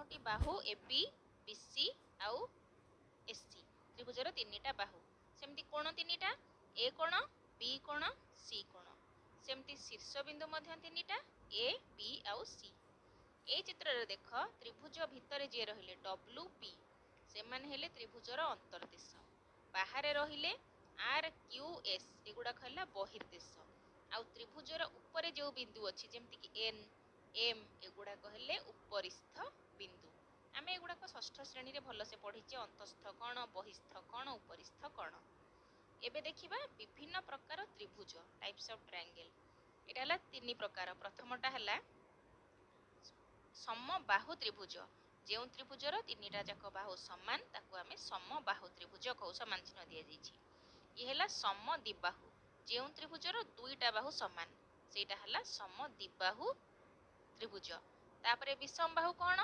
ତିନୋଟି ବାହୁ AB BC ଆଉ SC त्रिभुजर तीनिटा बाहु सेमती कोण तीनिटा A कोण B कोण C कोण सेमती शीर्ष बिंदु मध्य तीनिटा A B आउ C ए चित्र रे देख त्रिभुज भितर जे रहिले WP से माने हेले त्रिभुजर अंतर्देश बाहर रहिले RQS एगुडा खला बहिर्देश आउ त्रिभुजर ऊपर जो बिंदु अछि जेमति कि N M एगुडा कहले उपरिस्थ बिंदु आमे एगुडा षष्ठ श्रेणी रे भल से पढिचे अंतस्थ कोण बहिस्थ कोण उपरिस्थ कोण एबे देखिबा विभिन्न प्रकार त्रिभुज टाइप्स ऑफ ट्रायंगल एटा हला तीन प्रकार प्रथमटा हला समबाहु त्रिभुज जो त्रिभुजर तीनिटा जाक बाहु समान ताकू आमे समबाहु त्रिभुज कहू समान चिन्ह दिया जाइछि ये हला समद्विबाहु जो त्रिभुजर दुईटा बाहु समान सेटा हला समद्विबाहु त्रिभुज तापरे विषमबाहु कोण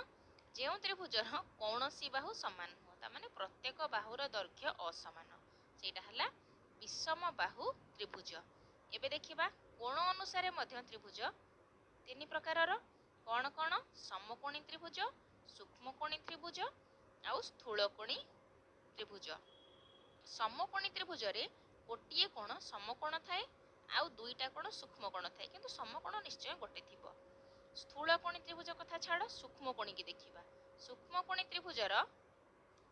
जो त्रिभुजर कौनसी बाहु समान हो ता माने प्रत्येक बाहुर दैर्घ्य असमान सेटा हला विषमबाहु त्रिभुज एबे देखिबा कोण अनुसारे मध्य त्रिभुज तीन प्रकारर कौन कौन समकोणी त्रिभुज सूक्ष्मकोणी त्रिभुज आउ स्थूलकोणी त्रिभुज समकोणी त्रिभुज रे गोटिए कोण समकोण थाए आउ दुईटा कोण सूक्ष्मकोण थाए किंतु समकोण निश्चय गोटे थिबो स्थूलकोणी त्रिभुज कथा छाड़ सूक्ष्मकोणी की देखिबा सूक्ष्मकोणी त्रिभुजर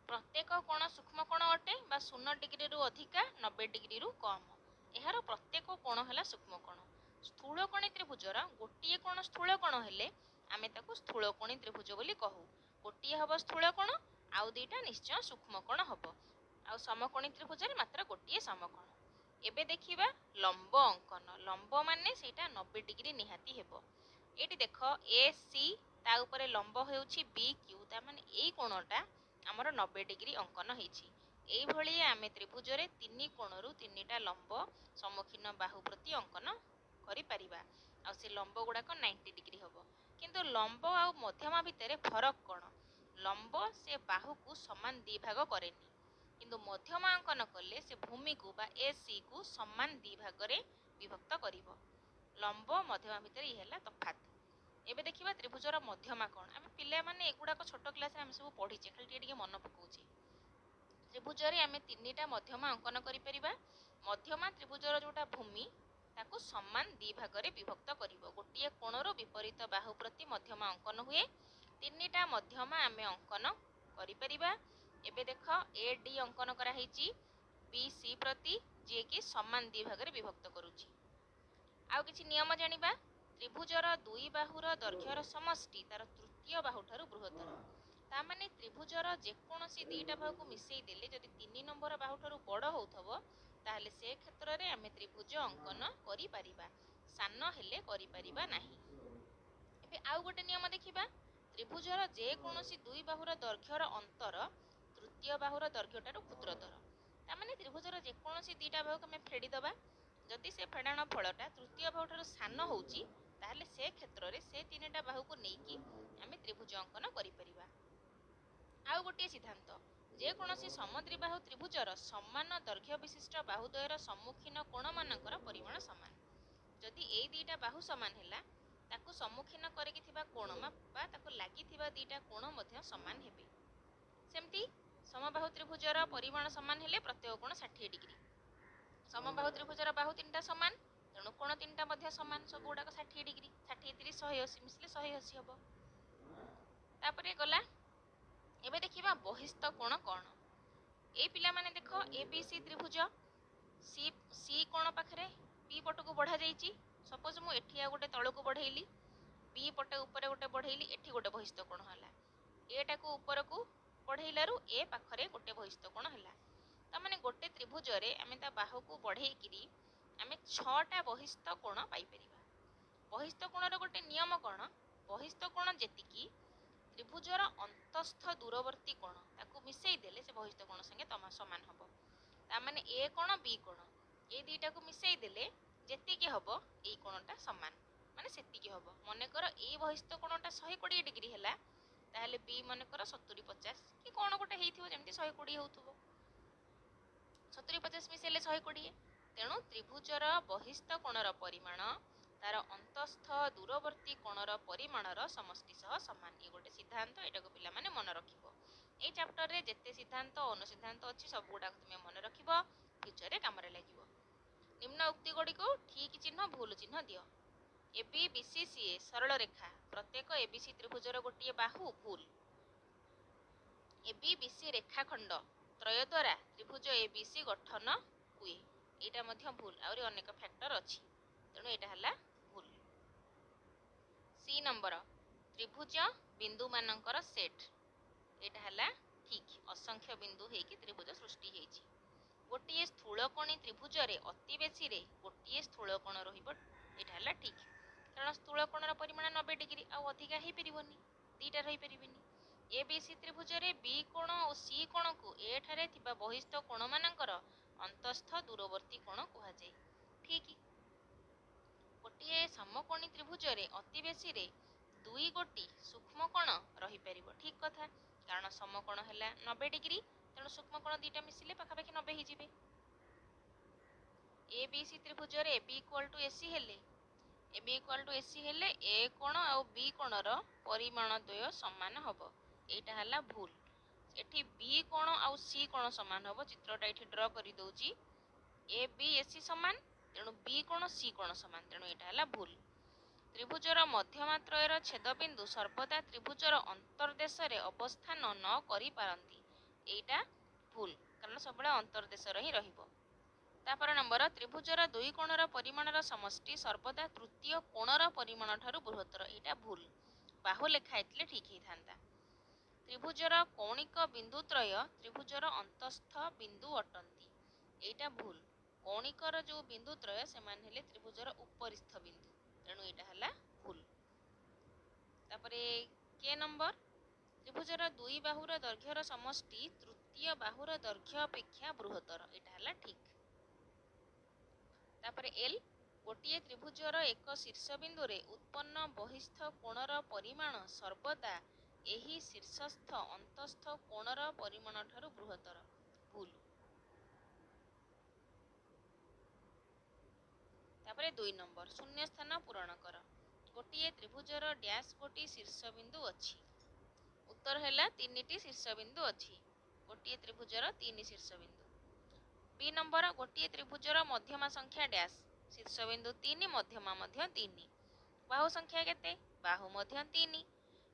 प्रत्येक कोण सूक्ष्मकोण अटे बा 0 डिग्री रु अधिका 90 डिग्री रु कम एहार प्रत्येक कोण हला सूक्ष्मकोण स्थूलकोणी त्रिभुजर गोटिए कोण स्थूलकोण हेले आमे ताकू स्थूलकोणी त्रिभुज बोली कहू गोटिए हबो स्थूलकोण आउ दुईटा निश्चय सूक्ष्मकोण हबो आउ समकोणी त्रिभुज रे मात्र गोटिए समकोण एबे देखिबा लंब अंकन लंब माने सेटा 90 डिग्री निहाती हेबो एटी देख AC ता ऊपर लंब हेउछि BQ ता माने एई कोणटा हमर 90 डिग्री अंकन हेछि एई भली आमे त्रिभुज रे तीन कोणरु तीनटा लंब सम्मुखीन बाहु प्रति अंकन करि परिबा आ से लंब गुडाक 90 डिग्री हबो किंतु लंब आ मध्यमा भितर फरक कोन लंब से बाहु को समान दी भाग करेनी किंतु मध्यमा अंकन कले से भूमि को बा AC को समान दी भाग रे विभक्त करिवो लंब मध्यमा भितर ई हैला तफात एबे देखिबा त्रिभुजर मध्यमा कोन आमे पिल्ला माने एगुडा को छोट क्लास रे आमे सब पढिचे खाली टिके मन पकोछि त्रिभुज रे आमे तीनटा मध्यमा अंकन करि परिबा मध्यमा त्रिभुजर जोटा भूमि ताकू समान दी भाग रे विभक्त करिवो गोटिए कोणरो विपरीत बाहु प्रति मध्यमा अंकन हुए तीनटा मध्यमा आमे अंकन करि परिबा एबे देख AD अंकन करा हेची BC प्रति जे कि समान दी भाग रे विभक्त करूची आउ किछि नियम जानिबा त्रिभुजर दुई बाहुर दैर्घ्यर समष्टि तार तृतीय बाहु ठारू बृहत्तर ता माने त्रिभुजर जे कोनोसी दीटा बाहु को मिसेई देले जदि 3 नंबर बाहु ठारू बड़ होथबो ताहले से क्षेत्र रे आमे त्रिभुज अंकन करि परिबा सान हेले करि परिबा नाही एबे आउ गोटे नियम देखिबा त्रिभुजर जे कोनोसी दुई बाहुर दैर्घ्यर अंतर तृतीय बाहुर दैर्घ्य ठारू क्षुद्रतर ता माने त्रिभुजर जे कोनोसी दीटा बाहु को आमे फेडी दबा जदि से फेडाण फलटा तृतीय बाहु ठारू सान होउची ताहले से क्षेत्र रे से तीनटा बाहु को नेकी आमे त्रिभुज अंकन करि परिबा आउ गोटे सिद्धांत जे कोनोसी समद्विबाहु त्रिभुजर समान दैर्घ्य विशिष्ट बाहुद्वयर सम्मुखीन कोण मानकर परिमाण समान जदि एई दीटा बाहु समान हैला ताकू सम्मुखीन करिकि थिबा कोण बा ताकू लागि थिबा दीटा कोण मध्य समान हेबे सेमती समबाहु त्रिभुजर परिमाण समान हेले प्रत्येक कोण 60 डिग्री समबाहु त्रिभुजर बाहु तीनटा समान तेणु कोण तीनटा मध्य समान सब गुडाक 60 डिग्री 60 30 180 मिसले 180 हबो तापरे गला एबे देखिबा बहिस्थ कोण कोण ए पिला माने देख ABC त्रिभुज C कोण पाखरे B पट को बढ़ा जाईची सपोज मु एठिया गोटे तळ को बढ़ेइली B पट ऊपर गोटे बढ़ेइली एठी गोटे बहिस्थ कोण हला ए टाको ऊपर को बढ़ेइलारु ए पाखरे गोटे बहिस्थ कोण हला ता माने गोटे त्रिभुज रे आमे ता बाहु को बढ़ेई किरी आमे 6टा बहिस्थ कोण पाई परिबा बहिस्थ कोणर गोटे नियम कोण बहिस्थ कोण जेतिकी त्रिभुजर अंतस्थ दूरवर्ती कोण ताकू मिसेई देले से बहिस्थ कोण संगे तमा समान हबो ता माने ए कोण बी कोण ए दीटा को मिसेई देले जेतिकी हबो एई कोणटा समान माने सेतिकी हबो मने कर ए बहिस्थ कोणटा 120 डिग्री हैला ताहले बी मने कर 70 50 कि कोण गोटे हेइथिबो जेमति 120 होउथबो 70 50 मिसेले 120 तेणु त्रिभुजर बहिस्थ कोणर परिमाण तार अंतस्थ दूरवर्ती कोणर परिमाणर समष्टि सह समान। ये गोटे सिद्धांत, एटाको पिला माने मन रखिबो। ए चैप्टर रे जेते सिद्धांत अनुसिद्धांत अछि सब गुडा तुमे मन रखिबो, फ्यूचर रे काम रे लागिबो। निम्न उक्ति गुडी को ठीक चिन्ह भूल चिन्ह दियो। एबी बीसी सीए सरल रेखा, प्रत्येक एबीसी त्रिभुजर गोटे बाहु भूल। एबी बीसी रेखाखंड त्रय द्वारा त्रिभुज एबीसी गठन हुए, एटा मध्य भूल। आउरी अनेक फैक्टर अछि, तेणु एटा हला भूल। सी नंबर त्रिभुज बिंदु मानकर सेट, एटा हला ठीक। असंख्य बिंदु हेकि त्रिभुज सृष्टि हेछि। गोटे स्थूलकोणी त्रिभुज रे अति बेसी रे गोटे स्थूलकोण रहिबो, एटा हला ठीक। कारण स्थूलकोणर परिमाण 90 डिग्री, आ अधिका हेइ परिबोनी, दीटा रहि परिबिनी। ए बी सी त्रिभुज रे बी कोण और सी कोण को एठारे थिबा बहिस्थ कोण मानकर अंतस्थ दूरवर्ती कोण कुहा जाय, ठीक। गोटे समकोणी त्रिभुज रे अति बेसी रे दुई गोटी सूक्ष्म कोण रहि परिबो, ठीक कथा। कारण समकोण हैला 90 डिग्री, तेणु सूक्ष्म कोण दीटा मिसिले पाखापाखि 90 हेइ जिवे। ए बी सी त्रिभुज रे बी इक्वल टू एसी हेले, A B equal to AC हेले ए कोण और बी कोणर परिमाण द्वय समान हबो, एटा हला भूल। एठी बी कोण और सी कोण समान हबो, चित्रटा एठी ड्रा करि दउची। ए बी एसी समान, तेणु बी कोण सी कोण समान, तेणु एटा हला भूल। त्रिभुजर मध्यमात्रयर छेदबिंदु सर्वदा त्रिभुजर अंतर्देश रे अवस्थान न करि पारंती, एटा भूल। कारण सबले अंतर्देश रे ही रहिबो। तापर नंबर त्रिभुजर दुई कोणर परिमाणर समष्टि सर्वदा तृतीय कोणर परिमाण ठारू बृहत्तर, एटा भूल। बाहु लेखा हेतले ठीक ही थांता। त्रिभुजर कौणिक बिंदु त्रय त्रिभुजर अंतस्थ बिंदु अटंती, एटा भूल। कौणिकर जो बिंदु त्रय सेमान हेले त्रिभुजर उपरिस्थ बिंदु, तेणु एटा हला भूल। तापरे के नंबर त्रिभुजर दुई बाहुर दैर्घ्यर समष्टि तृतीय बाहुर दैर्घ्य अपेक्षा बृहत्तर, एटा हला ठीक। तापरे एल गोटे त्रिभुजर एक शीर्ष बिंदु रे उत्पन्न बहिस्थ कोणर परिमाण सर्वदा एही शीर्षस्थ अंतस्थ कोणर परिमाण ठारू बृहत्तर, भूल। तापरे 2 नंबर शून्य स्थान पूरण कर। गोटे त्रिभुजर डैश गोटी शीर्ष बिंदु अछि, उत्तर हैला 3टी शीर्ष बिंदु अछि। गोटे त्रिभुजर 3 शीर्ष बिंदु। बी नंबर गोटे त्रिभुजर मध्यमा संख्या डैश, शीर्ष बिंदु 3 मध्यमा मध्य 3, बाहु संख्या केते, बाहु मध्य 3।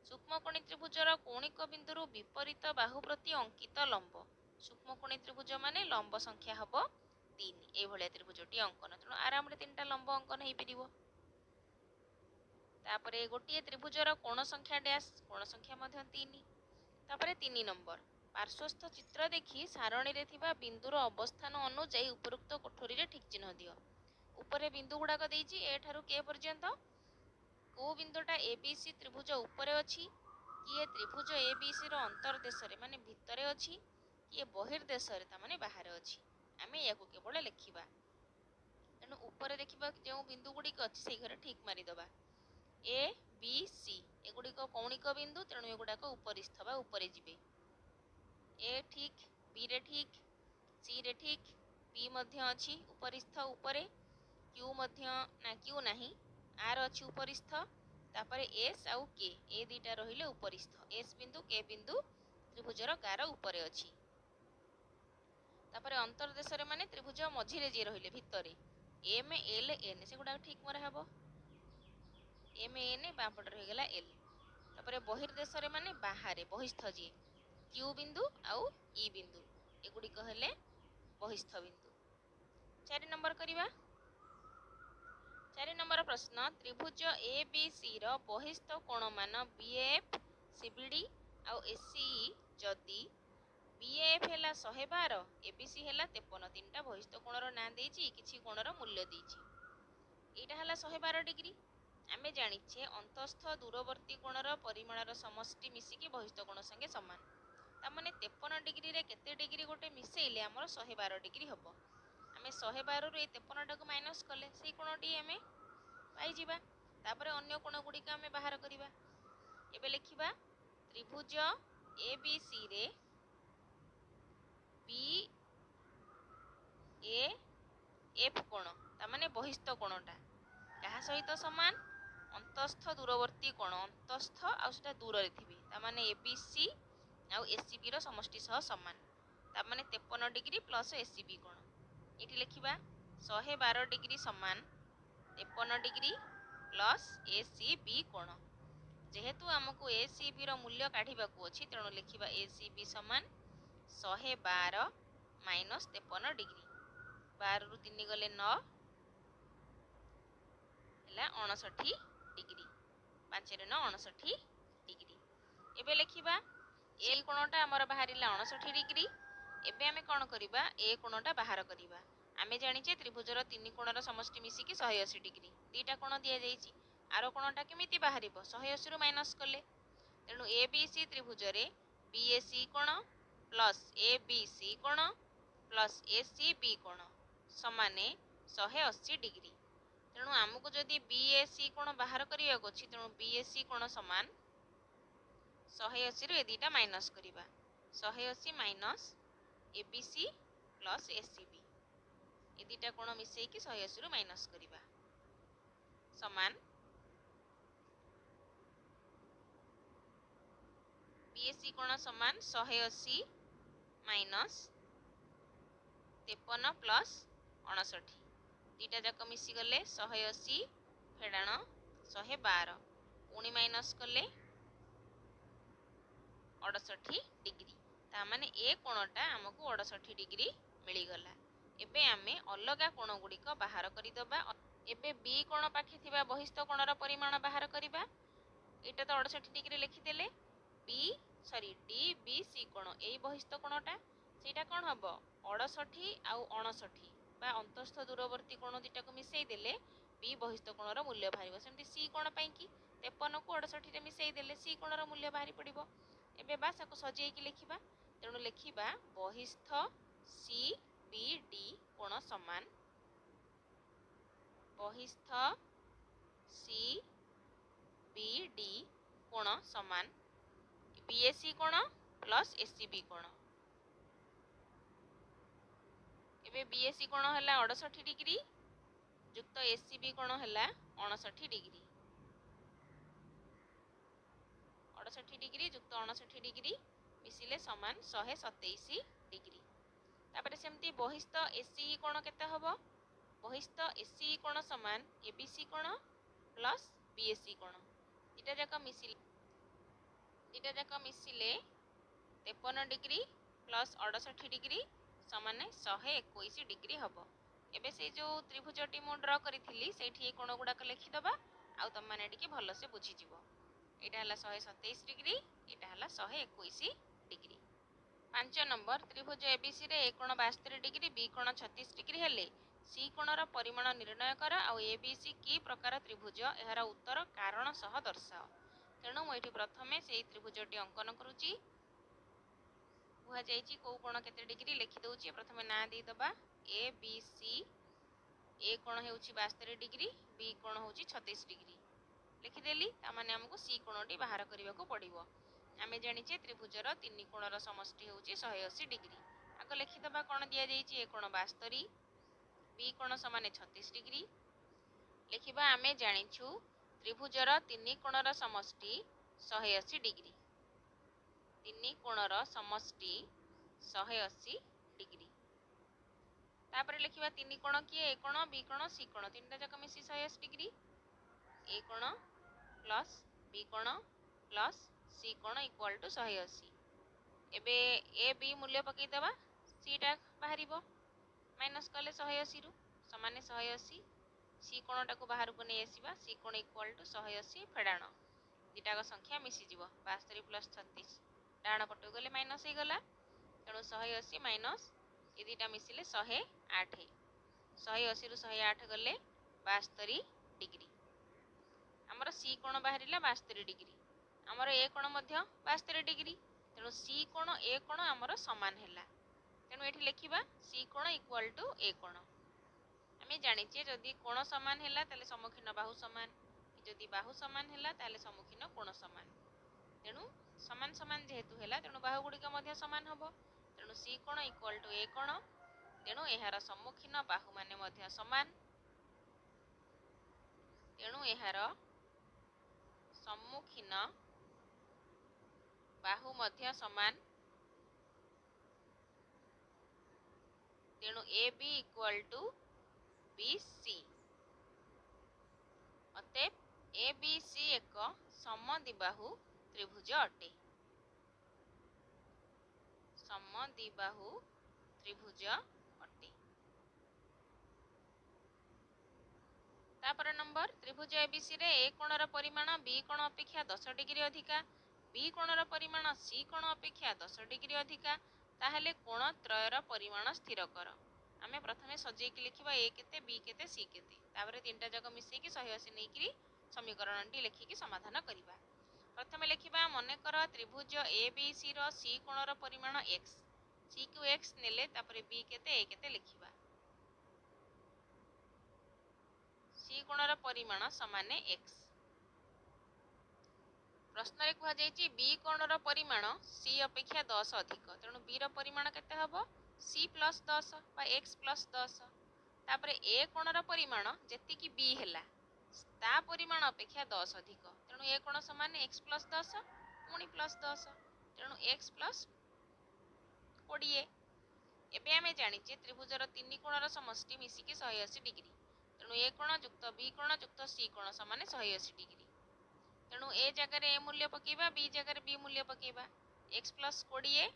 सूक्ष्मकोणी त्रिभुजर कौणिक बिंदुरु विपरीत बाहु प्रति अंकित लंब, सूक्ष्मकोणी त्रिभुज माने लंब संख्या हबो 3, ए भलिया त्रिभुजटी अंकन, तेणु आराम रे 3टा लंब अंकन हेइ परिबो। तापरे गोटे त्रिभुजर कोण संख्या डैश, कोण संख्या मध्य 3। तापरे 3 नंबर पार्श्वस्थ चित्र देखि सारणी रे थिबा बिंदुर अवस्थान अनुଯାयी उपरोक्त कोठरी रे ठीक चिन्ह दियो। ऊपर बिंदु गुडाक देइछि ए ठारू के पर्यंत, को बिंदुटा एबीसी त्रिभुज ऊपर अछि, किए त्रिभुज एबीसी रो अंतर्देश रे माने भितरे अछि, किए बहिर्देश रे ता माने बाहर अछि। आमे याकू केवल लेखिबा, तेणु ऊपर देखिबा जो बिंदु गुडी अछि सेई घरे ठीक मारि दबा। ए बी सी एगुडी कौणिक बिंदु, तेणु एगुडाक उपरिस्थ बा ऊपरे जिबे। ए ठीक, बी रे ठीक, सी रे ठीक, बी मध्य अछि उपरिस्थ ऊपरे, क्यू मध्य ना क्यू नाही, आर अछि उपरिस्थ। तापरे एस आउ के ए दीटा रहिले उपरिस्थ, एस बिंदु के बिंदु त्रिभुजर गार ऊपरे अछि। तापरे अंतर्देश रे माने त्रिभुज मझिरे जे रहिले भितरे, एम एल एन सेगुडा ठीक मरा हबो। एम एन बापट रही गला एल। तापरे बहिर्देश रे माने बाहरे बहिस्थ जे, क्यू बिंदु आउ ई बिंदु एगुडी कहले बहिस्थ बिंदु। 4 नंबर करिवा। 4 नंबर प्रश्न त्रिभुज ए बी सी रो बहिस्थ कोण मान बीएफ सीबीडी आउ एसीई जदी बीएफ हैला 112, एबीसी हैला 53, तीनटा बहिस्थ कोणर ना देइछि, किछि कोणर मूल्य देइछि। एटा हैला 112 डिग्री। आमे जानिछे अंतस्थ दूरवर्ती कोणर परिमाणर समष्टि मिसिकी बहिस्थ कोण संगे समान। ता माने 53 डिग्री रे केते डिग्री गोटे मिसेइले हमर 112 डिग्री हबो। आमे 112 रे 53 टाको माइनस कले सेई कोणटी आमे पाई जिबा। तापरे अन्य कोण गुडी का आमे बाहर करिबा। एबे लेखिबा त्रिभुज एबीसी रे बी ए एफ कोण ता माने बहिस्थ कोणटा, କାହା ସହିତ ସମାନ? ଅନ୍ତସ୍ଥ ଦୂରବର୍ତ୍ତୀ କୋଣ, ଅନ୍ତସ୍ଥ ଆଉ ସେଟା ଦୂରରେ ଥିବେ, ତାମାନେ ABC ଆଉ ACB ର ସମଷ୍ଟି ସହ ସମାନ, ତାମାନେ 53 ଡିଗ୍ରୀ ପ୍ଲସ୍ ACB କୋଣ। ଏଠି ଲେଖିବା 112 ଡିଗ୍ରୀ ସମାନ 53 ଡିଗ୍ରୀ ପ୍ଲସ୍ ACB କୋଣ। ଯେହେତୁ ଆମକୁ ACB ର ମୂଲ୍ୟ କାଢ଼ିବାକୁ ଅଛି, ତେଣୁ ଲେଖିବା ACB ସମାନ 112 ମାଇନସ୍ 53 ଡିଗ୍ରୀ। 12 ରୁ 3 ଗଲେ 9 ହେଲା 59 ଡିଗ୍ରୀ। 5 ରେ 9 59 ଡିଗ୍ରୀ। ଏବେ ଲେଖିବା ଏ କୋଣଟା ଆମର ବାହାରିଲା 59 ଡିଗ୍ରୀ। ଏବେ ଆମେ କ'ଣ କରିବା? ଏ କୋଣଟା ବାହାର କରିବା। ଆମେ ଜାଣିଛେ ତ୍ରିଭୁଜର ତିନି କୋଣର ସମଷ୍ଟି ମିଶିକି 180 ଡିଗ୍ରୀ। ଦୁଇଟା କୋଣ ଦିଆଯାଇଛି। ଆର କୋଣଟା କେମିତି ବାହାରିବ? 180 ରୁ ମାଇନସ୍ କଲେ। ତେଣୁ ABC ତ୍ରିଭୁଜରେ BAC କୋଣ ପ୍ଲସ୍ ABC କୋଣ ପ୍ଲସ୍ ACB କୋଣ ସମାନେ 180 ଡିଗ୍ରୀ। ତେଣୁ ଆମକୁ ଯଦି BAC କୋଣ ବାହାର କରିବାକୁ ଅଛି, ତେଣୁ BAC କୋଣ ସମାନ 180 ରୁ ଏ ଦୁଇଟା ମାଇନସ୍ କରିବା। 180 ମାଇନସ୍ ABC ପ୍ଲସ୍ ACB, ଏ ଦୁଇଟା କୋଣ ମିଶେଇକି 180 ରୁ ମାଇନସ୍ କରିବା ସମାନ BAC କୋଣ ସମାନ 180 ମାଇନସ୍ 53 ପ୍ଲସ୍ 59। ଦୁଇଟା ଯାକ ମିଶିଗଲେ 180 ଫେଡ଼ାଣ 112, ପୁଣି ମାଇନସ୍ କଲେ 68 ଡିଗ୍ରୀ। ତାମାନେ ଏ କୋଣଟା ଆମକୁ 68 ଡିଗ୍ରୀ ମିଳିଗଲା। ଏବେ ଆମେ ଅଲଗା କୋଣ ଗୁଡ଼ିକ ବାହାର କରିଦେବା। ଏବେ B କୋଣ ପାଖେ ଥିବା ବହିସ୍ଥ କୋଣର ପରିମାଣ ବାହାର କରିବା। ଏଇଟା ତ 68 ଡିଗ୍ରୀ ଲେଖିଦେଲେ। DBC କୋଣ, ଏଇ ବହିସ୍ଥ କୋଣଟା ସେଇଟା କ'ଣ ହବ? 68 ଆଉ 59 ବା ଅନ୍ତସ୍ଥ ଦୂରବର୍ତ୍ତୀ କୋଣ ଦୁଇଟାକୁ ମିଶେଇ ଦେଲେ B ବହିସ୍ଥ କୋଣର ମୂଲ୍ୟ ବାହାରିବ। ସେମିତି C କୋଣ ପାଇଁକି 53 କୁ 68 ରେ ମିଶେଇ ଦେଲେ C କୋଣର ମୂଲ୍ୟ ବାହାରି ପଡ଼ିବ। ଏବେ ବାସ୍ ଆକୁ ସଜେଇକି ଲେଖିବା। ତେଣୁ ଲେଖିବା ବହିସ୍ଥ CBD କୋଣ ସମାନ ବହିସ୍ଥ CBD କୋଣ ସମାନ BAC କୋଣ ପ୍ଲସ୍ ACB କୋଣ। ଏବେ BAC କୋଣ ହେଲା 68 ଡିଗ୍ରୀ ଯୁକ୍ତ ACB କୋଣ ହେଲା 59 ଡିଗ୍ରୀ। 68 ଡିଗ୍ରୀ ଯୁକ୍ତ 59 ଡିଗ୍ରୀ ମିଶିଲେ ସମାନ 127 ଡିଗ୍ରୀ। ତାପରେ ସେମିତି ବହିସ୍ଥ ACE କୋଣ କେତେ ହବ? ବହିସ୍ଥ ACE କୋଣ ସମାନ ABC କୋଣ ପ୍ଲସ୍ BAC କୋଣ। ଦୁଇଟା ଯାକ ମିଶିଲେ 53 ଡିଗ୍ରୀ ପ୍ଲସ୍ 68 ଡିଗ୍ରୀ ସମାନେ 121 ଡିଗ୍ରୀ ହବ। ଏବେ ସେଇ ଯେଉଁ ତ୍ରିଭୁଜଟି ମୁଁ ଡ୍ର କରିଥିଲି ସେଇଠି ଏ କୋଣ ଗୁଡ଼ାକ ଲେଖିଦେବା, ଆଉ ତମମାନେ ଟିକେ ଭଲସେ ବୁଝିଯିବ। ଏଇଟା ହେଲା 127 ଡିଗ୍ରୀ, ଏଇଟା ହେଲା 121 ଡିଗ୍ରୀ। 5 ନମ୍ବର ତ୍ରିଭୁଜ ABCରେ ଏ କୋଣ 72 ଡିଗ୍ରୀ, B କୋଣ 36 ଡିଗ୍ରୀ ହେଲେ C କୋଣର ପରିମାଣ ନିର୍ଣ୍ଣୟ କର ଆଉ ABC କି ପ୍ରକାର ତ୍ରିଭୁଜ, ଏହାର ଉତ୍ତର କାରଣ ସହ ଦର୍ଶାଅ। ତେଣୁ ମୁଁ ଏଠି ପ୍ରଥମେ ସେଇ ତ୍ରିଭୁଜଟି ଅଙ୍କନ କରୁଛି। କୁହାଯାଇଛି କୋଉ କୋଣ କେତେ ଡିଗ୍ରୀ ଲେଖିଦେଉଛି। ପ୍ରଥମେ ନାଁ ଦେଇଦେବା ABC। ଏ କୋଣ ହେଉଛି 72 ଡିଗ୍ରୀ, B କୋଣ ହେଉଛି 36 ଡିଗ୍ରୀ। ଲେଖିଦେଲି। ତାମାନେ ଆମକୁ C କୋଣଟି ବାହାର କରିବାକୁ ପଡ଼ିବ। ଆମେ ଜାଣିଛେ ତ୍ରିଭୁଜର ତିନି କୋଣର ସମଷ୍ଟି ହେଉଛି 180 ଡିଗ୍ରୀ। ଆଗ ଲେଖିଦେବା କ'ଣ ଦିଆଯାଇଛି। ଏ କୋଣ 72, B କୋଣ ସମାନେ 36 ଡିଗ୍ରୀ। ଲେଖିବା ଆମେ ଜାଣିଛୁ ତ୍ରିଭୁଜର ତିନି କୋଣର ସମଷ୍ଟି 180 ଡିଗ୍ରୀ। ତିନି କୋଣର ସମଷ୍ଟି 180 ଡିଗ୍ରୀ। ତାପରେ ଲେଖିବା ତିନି କୋଣ କିଏ? ଏ କୋଣ, B କୋଣ, C କୋଣ, ତିନିଟା ଯାକ ମିଶି 180 ଡିଗ୍ରୀ। ଏ କୋଣ ପ୍ଲସ୍ B କୋଣ ପ୍ଲସ୍ C କୋଣ ଇକ୍ୱାଲ୍ ଟୁ 180। ଏବେ ଏ B ମୂଲ୍ୟ ପକାଇଦେବା, Cଟା ବାହାରିବ। ମାଇନସ୍ କଲେ 180 ରୁ ସମାନେ 180। C କୋଣଟାକୁ ବାହାରକୁ ନେଇ ଆସିବା। C କୋଣ ଇକ୍ୱାଲ୍ ଟୁ 180 ଫେଡ଼ାଣ। ଦୁଇଟାକ ସଂଖ୍ୟା ମିଶିଯିବ। 72 ପ୍ଲସ୍ 36 ଡାହାଣ ପଟକୁ ଗଲେ ମାଇନସ୍ ହେଇଗଲା। ତେଣୁ 180 ମାଇନସ୍ ଏ ଦୁଇଟା ମିଶିଲେ 108। 180 ରୁ 108 ଗଲେ 72 ଡିଗ୍ରୀ। ଆମର C କୋଣ ବାହାରିଲା 72 ଡିଗ୍ରୀ। ଆମର ଏ କୋଣ ମଧ୍ୟ 72 ଡିଗ୍ରୀ। ତେଣୁ C କୋଣ ଏ କୋଣ ଆମର ସମାନ ହେଲା। ତେଣୁ ଏଠି ଲେଖିବା C କୋଣ ଇକ୍ୱାଲ୍ ଟୁ ଏ କୋଣ। ଆମେ ଜାଣିଛେ ଯଦି କୋଣ ସମାନ ହେଲା ତାହେଲେ ସମ୍ମୁଖୀନ ବାହୁ ସମାନ, ଯଦି ବାହୁ ସମାନ ହେଲା ତାହେଲେ ସମ୍ମୁଖୀନ କୋଣ ସମାନ। ତେଣୁ ସମାନ ସମାନ ଯେହେତୁ ହେଲା, ତେଣୁ ବାହୁ ଗୁଡ଼ିକ ମଧ୍ୟ ସମାନ ହେବ। ତେଣୁ C କୋଣ ଇକ୍ୱାଲ୍ ଟୁ ଏ କୋଣ। ତେଣୁ ଏହାର ସମ୍ମୁଖୀନ ବାହୁମାନେ ମଧ୍ୟ ସମାନ। ତେଣୁ ଏହାର ସମ୍ମୁଖୀନ ବାହୁ ମଧ୍ୟ ସମାନ। ତେଣୁ AB ଇକ୍ୱାଲ ଟୁ BC। ଅତଏବ ABC ଏକ ସମଦ୍ୱିବାହୁ ତ୍ରିଭୁଜ ଅଟେ। ସମଦ୍ୱିବାହୁ ତ୍ରିଭୁଜ ଅଟେ। ତାପରେ ନମ୍ବର ତ୍ରିଭୁଜ ABC ରେ A କୋଣର ପରିମାଣ B କୋଣ ଅପେକ୍ଷା 10 ଡିଗ୍ରୀ ଅଧିକା, B କୋଣର ପରିମାଣ C କୋଣ ଅପେକ୍ଷା 10 ଡିଗ୍ରୀ ଅଧିକା, ତାହେଲେ କୋଣ ତ୍ରୟର ପରିମାଣ ସ୍ଥିର କର। ଆମେ ପ୍ରଥମେ ସଜେଇକି ଲିଖିବା A କେତେ, B କେତେ, C କେତେ, ତାପରେ ତିନିଟା ଯାକ ମିଶେଇକି 180 ନେଇକିରି ସମୀକରଣଟି ଲେଖିକି ସମାଧାନ କରିବା। ପ୍ରଥମେ ଲେଖିବା, ମନେକର ତ୍ରିଭୁଜ ABC ର C କୋଣର ପରିମାଣ x, C କୁ x ନେଲେ ତାପରେ B କେତେ, A କେତେ ଲେଖିବା। C କୋଣର ପରିମାଣ ସମାନେ x। ପ୍ରଶ୍ନରେ କୁହାଯାଇଛି B କୋଣର ପରିମାଣ C ଅପେକ୍ଷା 10 ଅଧିକ, ତେଣୁ B ର ପରିମାଣ କେତେ ହେବ, C ପ୍ଲସ୍ 10 ବା x ପ୍ଲସ୍ 10। ତାପରେ A କୋଣର ପରିମାଣ ଯେତିକି B ହେଲା ତା ପରିମାଣ ଅପେକ୍ଷା 10 ଅଧିକ, ତେଣୁ A କୋଣ ସମାନ x ପ୍ଲସ୍ 10 ପୁଣି ପ୍ଲସ୍ 10, ତେଣୁ x ପ୍ଲସ୍ 20। ଏବେ ଆମେ ଜାଣିଛେ ତ୍ରିଭୁଜର ତିନି କୋଣର ସମଷ୍ଟି ମିଶିକି 180 ଡିଗ୍ରୀ, ତେଣୁ A କୋଣ ଯୁକ୍ତ B କୋଣ ଯୁକ୍ତ C କୋଣ ସମାନେ 180 ଡିଗ୍ରୀ। ତେଣୁ A ଜାଗାରେ A ମୂଲ୍ୟ ପକେଇବା, B ଜାଗାରେ B ମୂଲ୍ୟ ପକେଇବା। x ପ୍ଲସ୍ 20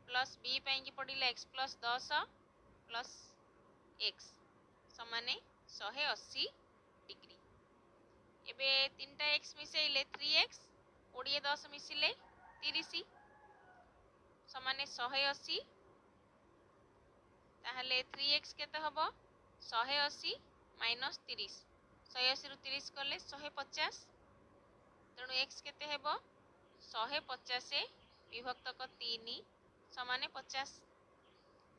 ପ୍ଲସ୍ B ପାଇଁକି ପଡ଼ିଲା x ପ୍ଲସ୍ 10 ପ୍ଲସ୍ x ସମାନେ 180 ଡିଗ୍ରୀ। ଏବେ ତିନିଟା x ମିଶେଇଲେ 3x, 20 10 ମିଶିଲେ 30 ସମାନେ 180। ତାହେଲେ 3x କେତେ ହେବ, 180 ମାଇନସ୍ 30, 180 ରୁ 30 କଲେ 150, ତେଣୁ x କେତେ ହେବ, 150 ବିଭକ୍ତକ 3 ସମାନେ 50।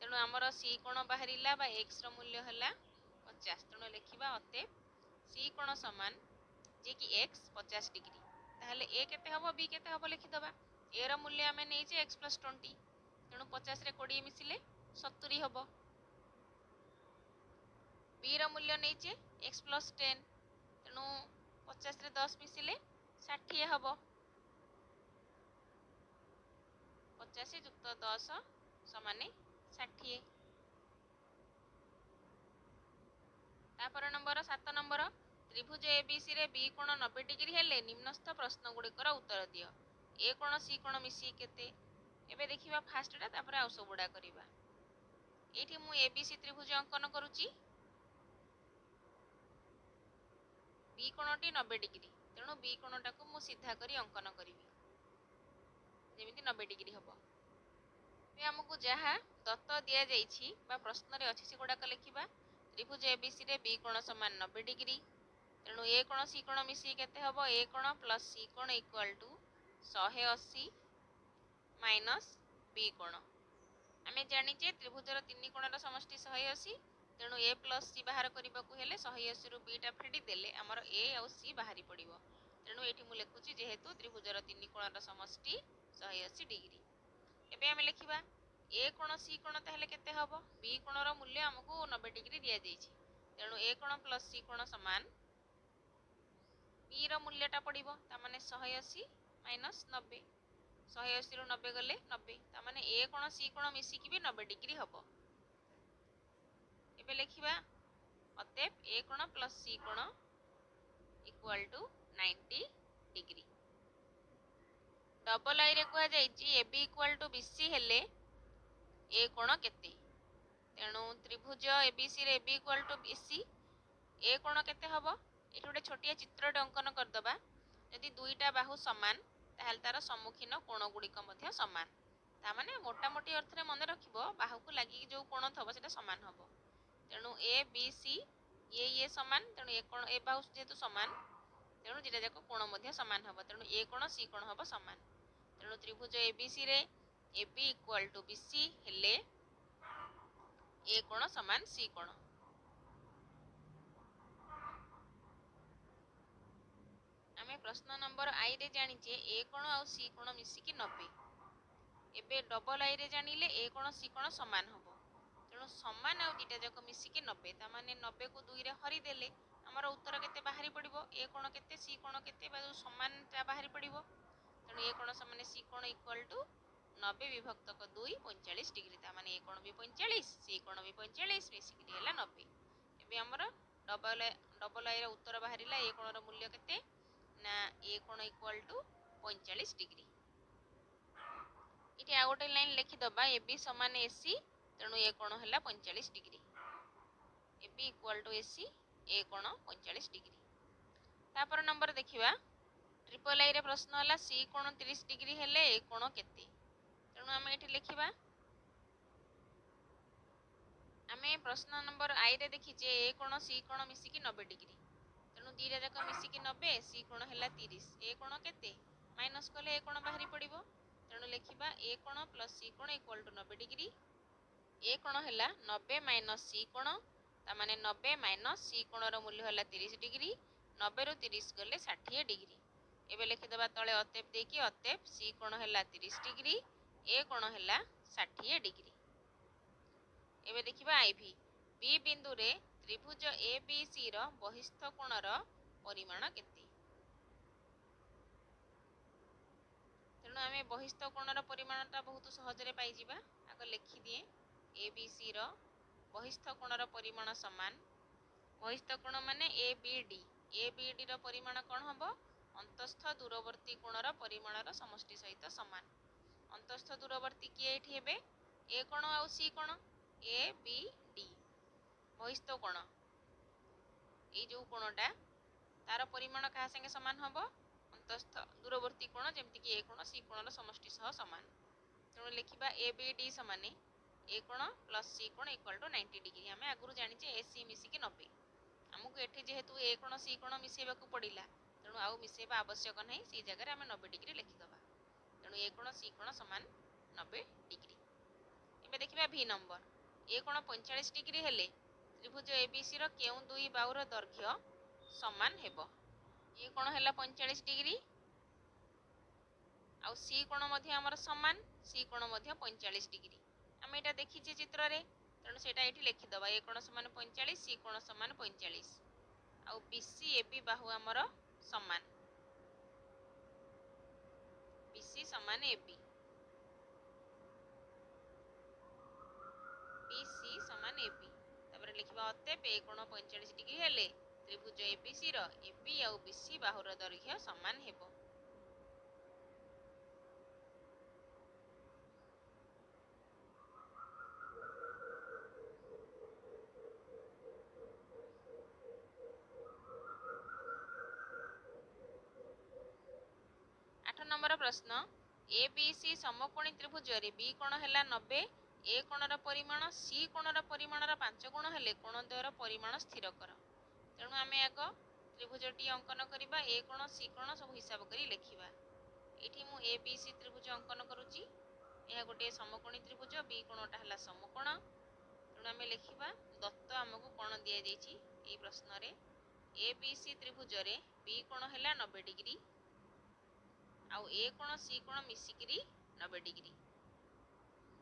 ତେଣୁ ଆମର C କୋଣ ବାହାରିଲା ବା x ର ମୂଲ୍ୟ ହେଲା 50। ତେଣୁ ଲେଖିବା ଅତଏବ C କୋଣ ସମାନ ଯିଏକି x 50 ଡିଗ୍ରୀ। ତାହେଲେ A କେତେ ହେବ, B କେତେ ହେବ ଲେଖିଦେବା। A ର ମୂଲ୍ୟ ଆମେ ନେଇଛେ x ପ୍ଲସ୍ 20, ତେଣୁ 50 ରେ 20 ମିଶିଲେ 70 ହେବ। B ର ମୂଲ୍ୟ ନେଇଛେ x ପ୍ଲସ୍ 10, ତେଣୁ 50 ରେ 10 ମିଶିଲେ 60 ହେବ। 50 ଯୁକ୍ତ 10 ସମାନେ 60। ତାପରେ ନମ୍ବର 7 ନମ୍ବର, ତ୍ରିଭୁଜ ABC ରେ B କୋଣ 90 ଡିଗ୍ରୀ ହେଲେ ନିମ୍ନସ୍ଥ ପ୍ରଶ୍ନ ଗୁଡ଼ିକର ଉତ୍ତର ଦିଅ। A କୋଣ C କୋଣ ମିଶିକି କେତେ? ଏବେ ଦେଖିବା ଫାଷ୍ଟଟା, ତାପରେ ଆଉ ସବୁଗୁଡ଼ା କରିବା। ଏଇଠି ମୁଁ ABC ତ୍ରିଭୁଜ ଅଙ୍କନ କରୁଛି। B କୋଣଟି 90 ଡିଗ୍ରୀ, ତେଣୁ B କୋଣଟାକୁ ମୁଁ ସିଧା କରି ଅଙ୍କନ କରିବି ଯେମିତି 90 ଡିଗ୍ରୀ ହେବ। ଏବେ ଆମକୁ ଯାହା ଦତ୍ତ ଦିଆଯାଇଛି ବା ପ୍ରଶ୍ନରେ ଅଛି ସେଗୁଡ଼ାକ ଲେଖିବା। ତ୍ରିଭୁଜ ABC ରେ B କୋଣ ସମାନ 90 ଡିଗ୍ରୀ, ତେଣୁ A କୋଣ C କୋଣ ମିଶିକି କେତେ ହେବ, A କୋଣ ପ୍ଲସ୍ C କୋଣ ଇକ୍ୱାଲ୍ ଟୁ 180 ମାଇନସ୍ B କୋଣ। ଆମେ ଜାଣିଛେ ତ୍ରିଭୁଜର ତିନି କୋଣର ସମଷ୍ଟି 180, ତେଣୁ A ପ୍ଲସ୍ C ବାହାର କରିବାକୁ ହେଲେ 180 ରୁ B ଟା ଫେଡ଼ି ଦେଲେ ଆମର A ଆଉ C ବାହାରି ପଡ଼ିବ। ତେଣୁ ଏଇଠି ମୁଁ ଲେଖୁଛି ଯେହେତୁ ତ୍ରିଭୁଜର ତିନି କୋଣର ସମଷ୍ଟି 180 ଡିଗ୍ରୀ। ଏବେ ଆମେ ଲେଖିବା A କୋଣ C କୋଣ ତାହେଲେ କେତେ ହେବ, B କୋଣର ମୂଲ୍ୟ ଆମକୁ 90 ଡିଗ୍ରୀ ଦିଆଯାଇଛି, ତେଣୁ A କୋଣ ପ୍ଲସ୍ C କୋଣ ସମାନ B ର ମୂଲ୍ୟଟା ପଡ଼ିବ, ତାମାନେ 180 ମାଇନସ୍ 90, 180 ରୁ 90 ଗଲେ 90, ତାମାନେ A କୋଣ C କୋଣ ମିଶିକି ବି 90 ଡିଗ୍ରୀ ହେବ। ଏବେ ଲେଖିବା ଅତଏବ A କୋଣ ପ୍ଲସ୍ C କୋଣ ଇକ୍ୱାଲ୍ ଟୁ 90 ଡିଗ୍ରୀ। ଡବଲ ଆଇରେ କୁହାଯାଇଛି AB ଇକ୍ୱାଲ୍ ଟୁ BC ହେଲେ A କୋଣ କେତେ? ତେଣୁ ତ୍ରିଭୁଜ ABC ରେ AB equal to BC, A କୋଣ କେତେ ହେବ? ଏଠି ଗୋଟେ ଛୋଟିଆ ଚିତ୍ରଟେ ଅଙ୍କନ କରିଦେବା। ଯଦି ଦୁଇଟା ବାହୁ ସମାନ ତାହେଲେ ତାର ସମ୍ମୁଖୀନ କୋଣ ଗୁଡ଼ିକ ମଧ୍ୟ ସମାନ। ତାମାନେ ମୋଟାମୋଟି ଅର୍ଥରେ ମନେ ରଖିବ, ବାହୁକୁ ଲାଗିକି ଯୋଉ କୋଣ ଥବ ସେଟା ସମାନ ହବ। ତେଣୁ A B C ଇଏ ସମାନ, ତେଣୁ ଏ ବାହୁ ଯେହେତୁ ସମାନ ତେଣୁ ଦୁଇଟା ଯାକ କୋଣ ମଧ୍ୟ ସମାନ ହବ, ତେଣୁ A କୋଣ C କୋଣ ହବ ସମାନ। ତେଣୁ ତ୍ରିଭୁଜ ABC ରେ AB ଇକ୍ୱାଲ୍ ଟୁ BC ହେଲେ A କୋଣ ସମାନ C କୋଣ। ଆମେ ପ୍ରଶ୍ନ ନମ୍ବର I ରେ ଜାଣିଛେ A କୋଣ ଆଉ C କୋଣ ମିଶିକି 90। ଏବେ ଡବଲ I ରେ ଜାଣିଲେ A କୋଣ C କୋଣ ସମାନ ହବ, ତେଣୁ ସମାନ ଆଉ ଦୁଇଟା ଯାକ ମିଶିକି 90, ତାମାନେ 90 କୁ 2 ରେ ହରିଦେଲେ आमर उत्तर केते बाहरी पड़िबो ए कोण केते सी कोण केते बा समानटा बाहरी पड़िबो तेणु ए कोण समान सी कोण इक्वल टू 90 विभक्त 2 45 डिग्री ता माने ए कोण भी 45 सी कोण भी 45 मिसिकरी हैला 90 एबे हमर डबल आई रा उत्तर बाहरिला ए कोण रो मूल्य केते ना ए कोण इक्वल टू 45 डिग्री इटी आ गोटे लाइन लिखि दबा ए बी समान एसी तेणु ए कोण हैला 45 degree A B equal to AC A कोण 45 डिग्री तापर नंबर देखिबा ट्रिपल आई रे प्रश्न हला सी कोण 30 डिग्री हेले ए कोण केते तेणु आमे एठी लिखिबा आमे प्रश्न नंबर आई रे देखि जे ए कोण सी कोण मिसी की 90 डिग्री तेणु दीरा जाक मिसी की 90 सी कोण हला 30 ए कोण केते माइनस कले ए कोण बाहरी पड़िबो तेणु लिखिबा ए कोण प्लस सी कोण इक्वल टू 90 डिग्री ए कोण हला 90 माइनस सी कोण ता माने 90 माइनस सी कोण रो मूल्य हला 30 डिग्री 90 रु 30 गले 60 डिग्री एबे लिखिदबा तले अतेप देकी अतेप सी कोण हला 30 डिग्री ए कोण हला 60 डिग्री एबे देखिबा आईवी बी बिंदु रे त्रिभुज ए बी सी रो बहिस्थ कोणर परिमाण केते तेणु आमे बहिस्थ कोणर परिमाणटा बहुत सहज रे पाई जिबा आगे लिखि दिए ए बी सी रो बहिस्थ कोणर परिमाण समान बहिस्थ कोण माने ए बी डी रो परिमाण कोन हबो अंतस्थ दूरवर्ती कोणर परिमाणर समष्टि सहित समान अंतस्थ दूरवर्ती किए एठी हेबे ए कोण आ सी कोण ए बी डी बहिस्थ कोण ए जो कोणटा तार परिमाण कहा संगे समान हबो अंतस्थ दूरवर्ती कोण जेमति कि ए कोण सी कोणर समष्टि सह समान तेणु लिखिबा ए बी डी समाने ए कोण प्लस सी कोण इक्वल टू 90 डिग्री आमे आगुरु जानिचे ए सी मिसी की 90 हमकु एठी जेहेतु ए कोण सी कोण मिसेबाकू पड़िला तेणु आउ मिसेबा आवश्यक नहीं सी जगह आमे 90 डिग्री लिखिदबा तेणु ए कोण सी कोण समान 90 डिग्री एबे देखिबा भी नंबर ए कोण 45 डिग्री हेले त्रिभुज एबीसी रो केउ दुई बाहुर दैर्घ्य समान हेबो ए कोण हैला 45 डिग्री आउ सी कोण मध्ये हमर समान सी कोण मध्ये 45 डिग्री आमे एटा देखिचे चित्र रे तेणु सेटा एठी लिखिदबा ए कोण समान 45 सी कोण समान 45 आउ बीसी एबी बाहु हमर समान बीसी समान एबी बीसी समान एबी तापर लिखिबा अतएव ए कोण 45 डिग्री हेले त्रिभुज एबीसी रो एबी आउ बीसी बाहुर दैर्घ्य समान हेबो 8 नंबर प्रश्न ए बी सी समकोणी त्रिभुज रे बी कोण हैला 90 ए कोणर परिमाण सी कोणर परिमाणर 5 गुण हेले कोण द्वयर परिमाण स्थिर कर तेणु आमे आग त्रिभुजटी अंकन करिबा ए कोण सी कोण सब हिसाब करी लिखिबा एठी मु ए बी सी त्रिभुज अंकन करूची यह गोटे समकोणी त्रिभुज बी कोणटा हैला समकोण तेणु आमे लिखिबा दत्त हमकु कोण दिया जायछि ए प्रश्न रे ए बी सी त्रिभुज रे बी कोण हैला 90 डिग्री आउ ए कोण सी कोण मिसिकिरी 90 डिग्री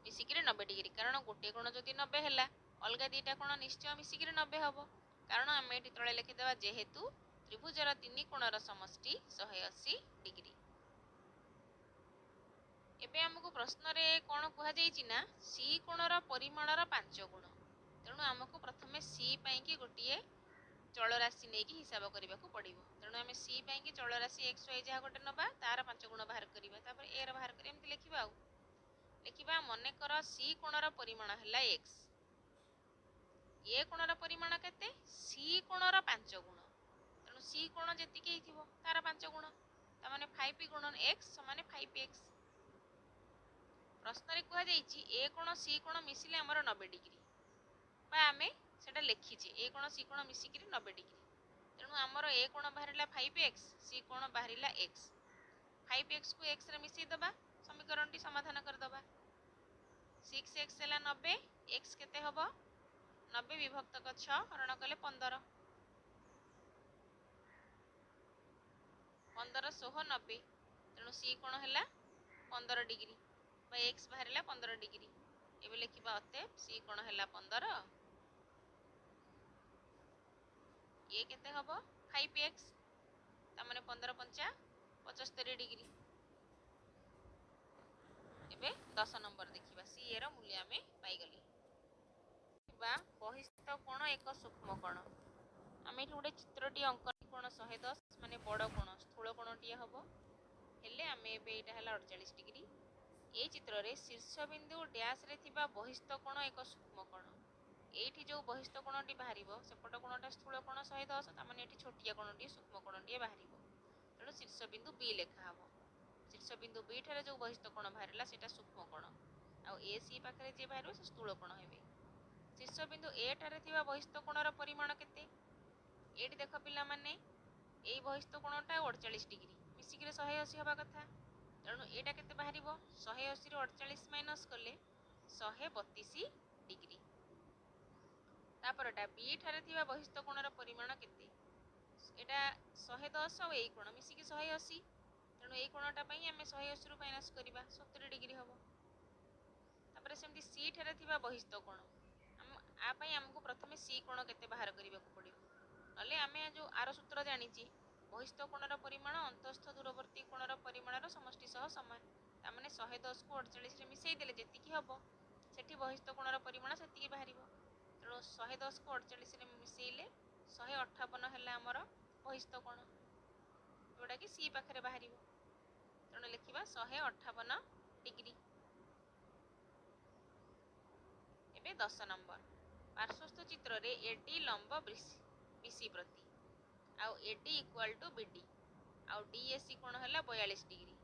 मिसिकिरी 90 डिग्री कारण गोटे कोण जदि 90 हैला अलगा दीटा कोण निश्चय मिसिकिरी 90 हबो कारण आमे एठी तळे लिखि देबा जेहेतु त्रिभुजर तीन कोणर समष्टि 180 डिग्री एबे हमकु प्रश्न रे कोण कुहा जायछि ना सी कोणर परिमाणर 5 गुण तेणु हमकु प्रथमे सी पई कि गोटिए चल राशि नहीं कि हिसाब करने को पड़ो तेणु आम सी पाई चल राशि एक्स वाई जहाँ गोटे नवा तार 5 गुण बाहर करवा ए बाहर कर लिखा लिखा मनकर सी कोणर परिमाण है एक्स ए कोणर परिमाण केते सी कोणर 5 गुण तेणु सी कोण जी तार 5 गुण ताने 5 गुण एक्स समान 5x प्रश्न कहुई ए कोण सी कोण मिसिले आमर 90 डिग्री आमे सेटा लिखीचे ए कोण सी कोण मिसिकी 90 डिग्री तेणु आमर ए कोण बाहर 5x सी कोण बाहर x 5x को x रे मिसई दबा समीकरण टी समाधान कर दबा 6x है 90 x केते हबो 90 विभक्त 6 हरण कले 15 15 16 90 तेणु सी कोण है 15 डिग्री x बाहर 15 डिग्री एबे लिखिबा अते सी कोण है 15 ये केते हबो 5x तामाने 15 पंचा 75 डिग्री। एबे 10 नंबर देखिबा सी एर मूल्य आमे पाई गली। बहिस्थ कोण एक सूक्ष्म कोण आम ये गोटे चित्रटी अंकन कोण 110 माने बड़ कोण स्थूल कोणटी हम हेले आम एटा 48 डिग्री। ये चित्र रे शीर्ष बिंदु डैश रे थिबा बहिस्थ कोण एक सूक्ष्म कोण एठी जो बहिस्थ कोणटी बाहर सेपट कोणटा स्थूल कोण 110 तामाने एठी छोटिया कोणटी सूक्ष्म कोणटी बाहर तेणु शीर्ष बिंदु बी लेखा हम। शीर्ष बिंदु बी ठारे जो बहिस्थ कोण बाहरला सेटा सूक्ष्म कोण आ ए सी पाखरे जे बाहर से स्थूल कोण हेबे। शीर्ष बिंदु ए ठारे थिबा बहिस्थ कोणर परिमाण केते एठी देख पिला माने एई बहिस्थ कोणटा 48 डिग्री मिसिक 180 हवा कथा तेणु एटा केते बाहरिबो 180 रो 48 माइनस कले 132 डिग्री। तापरटा बी ठारे थिबा बहिस्थ कोणर परिमाण केते एटा 110 और एई कोण मिसिक 180 तेणु एई कोणटा पई आमे 180 रो माइनस करिबा 70 डिग्री हबो। तापरे सेमति सी ठारे थिबा बहिस्थ कोण आ पई हमकु प्रथमे सी कोण केते बाहर करिबाकू पड़िबो नले आमे जो आर सूत्र जानिछि बहिस्थ कोणर परिमाण अंतस्थ दूरवर्ती कोणर परिमाणर समष्टि सह समान तामाने 110 को 48 रे मिसेई देले जेतिकी हबो सेठी बहिस्थ कोणर परिमाण सेतिकी बाहरिबो तेणु 110 को 48 रे मिसेइले 158 हैला हमर बहिस्थ कोण जोटा कि सी पाखरे बाहरिबो तेणु लिखिबा 158 डिग्री। एबे 10 नंबर पार्श्वस्थ चित्र रे एडी लंब बीसी प्रति आउ एडी इक्वल टू बीडी आउ डीएसी कोण हैला 42 डिग्री।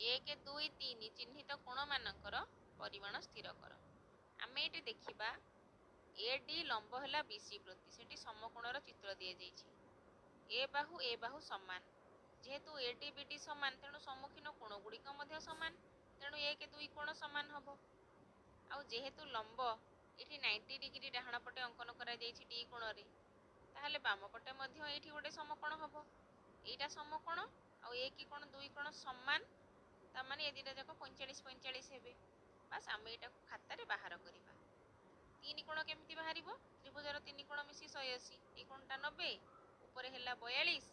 1 2 3 चिन्हित कोण मानकर परिमाण स्थिर कर। आमे एटी देखिबा एडी लंब हैला बीसी प्रति सेठी समकोणर चित्र दिया जाइछि ए बाहु समान जेहेतु एडी बीडी समान तेणु सम्मुखीन कोण गुड़िक मध्य समान तेणु 1 2 कोण समान हबो आउ जेहेतु लंब एठी 90 डिग्री डाहाण पटे अंकन करा जाइछि डी कोण रे ताहले बाम पटे मध्य एठी गोटे समकोण हबो एटा समकोण आउ एक कोण दुई कोण समान ता माने ए दिटा जाक 45 45 हेबे बस आमे एटा खाता रे बाहर करिबा। तीन कोण केमति बाहरिबो त्रिभुजर तीन कोण मिसी 180 ए कोणटा 90 ऊपर हैला 42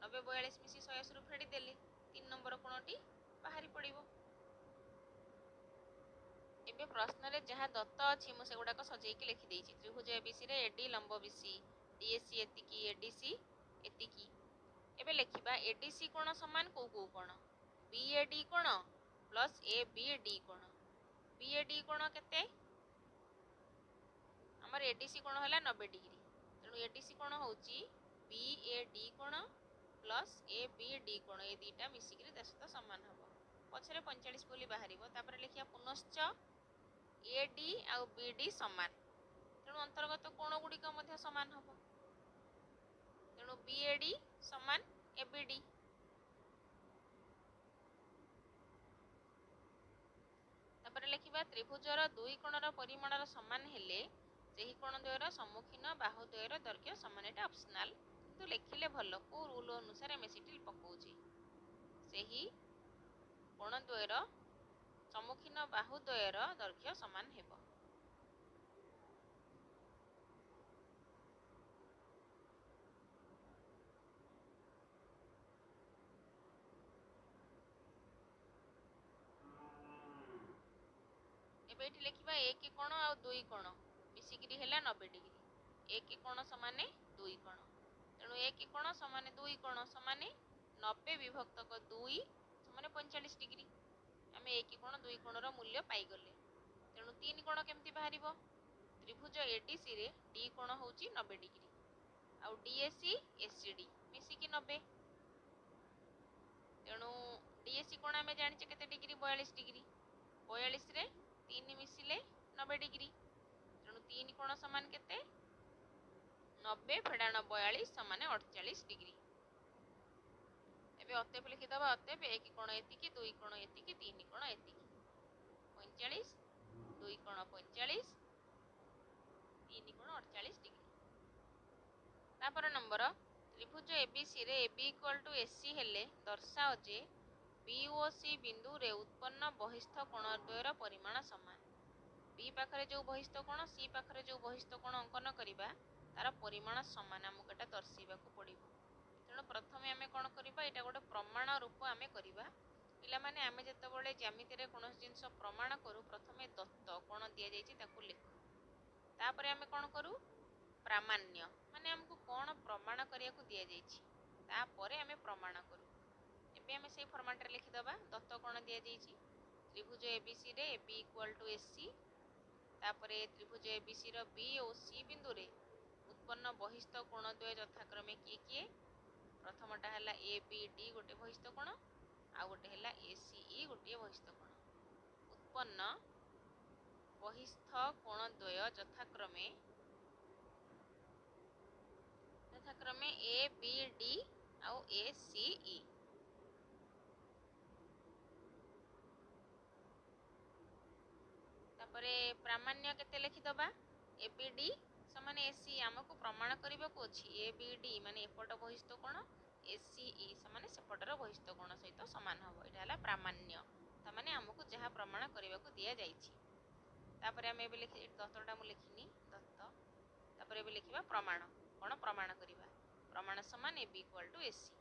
90 42 मिसी 180 रु फेडी देले 3 नंबर कोणटी बाहरी पड़िबो। एबे प्रश्न रे जहाँ दत्त अछि मु सेगुडाक सजेइकी लिखि देइछि त्रिभुज एबीसी रे एडी लंब बीसी डीएसी एतिकी एडीसी एतिकी। एबे लिखिबा एडीसी कोण समान को कोण बीएडी कोण प्लस एबीडी कोण बीएडी कोण केते हमर एडीसी कोण होला 90 डिग्री तेणु एडीसी कोण होउची बीएडी कोण प्लस एबीडी कोण ए दीटा मिसिक रे सहित समान हबो पछरे 45 बोली बाहरिबो तापर लिखिया पुनश्च एडी आउ बीडी समान तेणु अंतर्गत कोण गुड़िक मध्य समान हम तेणु बीएडी समान एबीडी। तापर लिखिबा त्रिभुजर दुई कोणर परिमाणर समान हेले सेही कोण द्वयर सम्मुखीन बाहु द्वयर दैर्घ्य समान एटा ऑप्शनल तो लिखिले भल को रूल अनुसार एम सिटी पकाउछि सेही कोण द्वयर सम्मुखीन बाहु द्वयर दैर्घ्य समान हेबो। एबे एठी लिखिबा एक कोण आ दुई कोण मिसिकिरी हैला 90 डिग्री एक कोण समाने दुई कोण तेणु एक कोण समाने दुई कोण समाने 90 विभक्त 2 समाने 45 डिग्री आमे एक कोण दुई कोणर मूल्य पाई गले तेणु तीन कोण केमति बाहरिबो त्रिभुज एडीसी रे डी कोण होउची 90 डिग्री आउ डीएसी एसीडी मिसिकी 90 तेणु डीएसी कोण आमे जानिचे केते डिग्री 42 डिग्री 42 रे 3 मिसिले 90 डिग्री तेणु तीन कोण समान केते 90 फेडाण 42 समान 48 डिग्री। एबे अतेप लिखि दबा अतेप एक कोण एतिकी दुई कोण एतिकी तीन कोण एतिकी 45 दुई कोण 45 तीन कोण 48 डिग्री। तापर नंबर त्रिभुज एबीसी रे AB इक्वल टू एसी हेले दर्शाओ जे बी ओ सी बिंदु रे उत्पन्न बहिस्थ कोण द्वयर परिमाण समान बी पाखरे जो बहिस्थ कोण सी पाखरे जो बहिस्थ कोण अंकन करिबा तार परिमाण समान आमको एटा दर्शाइबाकू पड़िबो। तेणु प्रथमे आमे कौन करिबा, एटा गोटे प्रमाण रूप आमे करिबा। पिला माने आमे जेतेबेले ज्यामिति रे कोनोसी जिंस प्रमाण करू प्रथमे दत्त कोन दिया जायछि ताकू लिखु, तापरे आमे कौन करू प्रामाण्य माने हमको कौन प्रमाण करिया को दिया जायछि तापरे आमे प्रमाण करू। एबे आमे सेही फॉर्मेट रे लिखि दबा दत्त कोन दिया जायछि त्रिभुज एबीसी रे AB इक्वल टू एसी, तापरे त्रिभुज एबीसी रो बी और सी बिंदु रे उत्पन्न बहिस्थ कोण द्वय यथाक्रमे किए किए, प्रथमटा हला एबीडी गोटे बहिस्थ कोण आ गोटे हला एसीई गोटे बहिस्थ कोण। उत्पन्न बहिस्थ कोण द्वय यथाक्रमे एबीडी आउ एसीई। तापरे प्रामाण्य केते लिखि दबा एबीडी समान एसी आमको प्रमाण करबा को अछि एबीडी माने एपट बहिस्थ कोण एसीई समान सेपटर बहिस्थ कोण सहित समान हबो, एटा हला प्रामाण्य तमाने हमको जहा प्रमाण करबा को दिया जायछि। तापरे हम एबे लिखि दत्तटा मु लिखिनी दत्त, तापरे एबे लिखिबा प्रमाण कोन प्रमाण करबा प्रमाण समान एबी इक्वल टू एसी।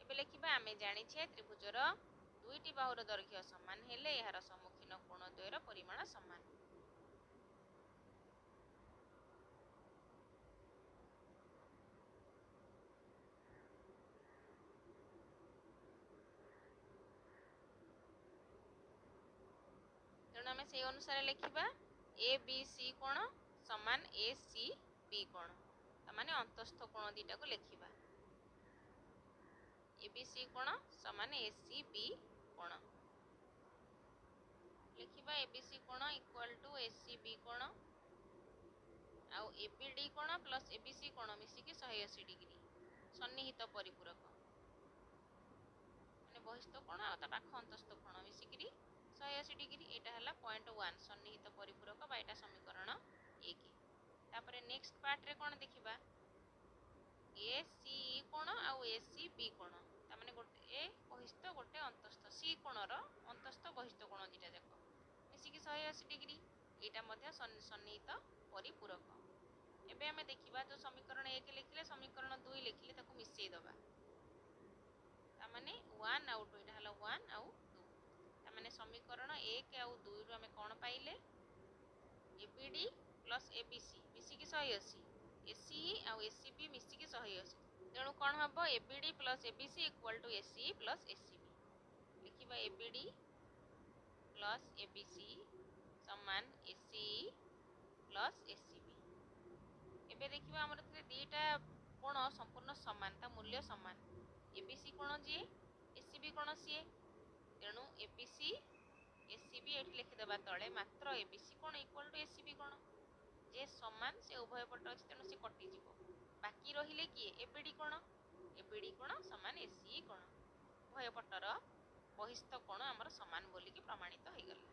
एबे लिखिबा आमे जानि छे त्रिभुजर दुईटी बाहुर दैर्घ्य समान हेले यार सम्मुखीन कोण द्वयर परिमाण समान। तेणु आमे से अनुसार लिखिबा ए बी सी कोण समान ए सी बी कोण, तमाने अंतस्थ कोण दीटा को लिखिबा ए बी सी कोण समान ए सी बी कोण। लिखिबा ए बी सी कोण equal to A C B कोण आउ ए बी डी कोण प्लस ए बी सी कोण मिसिकी 180 डिग्री सन्निहित परिपूरक माने बहिस्थ कोण आ ता पाख अंतस्थ कोण मिसिकी 180 डिग्री। एटा हला 0.1 सन्निहित परिपूरक बा एटा समीकरण 1। तापरे नेक्स्ट पार्ट रे कोण देखिबा ए सी कोण आउ ए सी बी कोण, ता माने गोटे बहिस्थ गोटे अंतस्थ सी कोणर अंतस्थ बहिस्थ कोण दीटा जाक मिसिकी 180 डिग्री, एटा मध्य सन्निहित परिपूरक। एबे हमें देखिबा जो समीकरण 1 लिखिले समीकरण 2 लिखिले ताकू मिसेई दबा, ता माने 1 आउ 2 एटा हला 1 आउ 2, ता माने समीकरण 1 आउ 2 रु हमें कोन पाइले एबीडी प्लस एबीसी मिसिकी 180 एसीई आउ एसीबी मिसिकी 180, तेणु कौन हम ABD plus ABC equal to ACE plus ACB. लिखिबा एबीडी प्लस एबीसी समान एसीई प्लस एसीबी। एबे देखिबा हमर दीटा कोण संपूर्ण समान ता मूल्य समान, एबीसी कोण जी एसीबी कोण सी, तेणु एबीसी एसीबी एठी लिखिदबा तळे मात्र एबीसी कोण इक्वल टू एसीबी कोण जे समान से उभय पट अछि तेणु से कटि जिवो, बाकी रहिले किए एबीडी कोण समान एसी कोण उभय पटर बहिस्थ कोण हमर समान बोली कि प्रमाणित हो गला।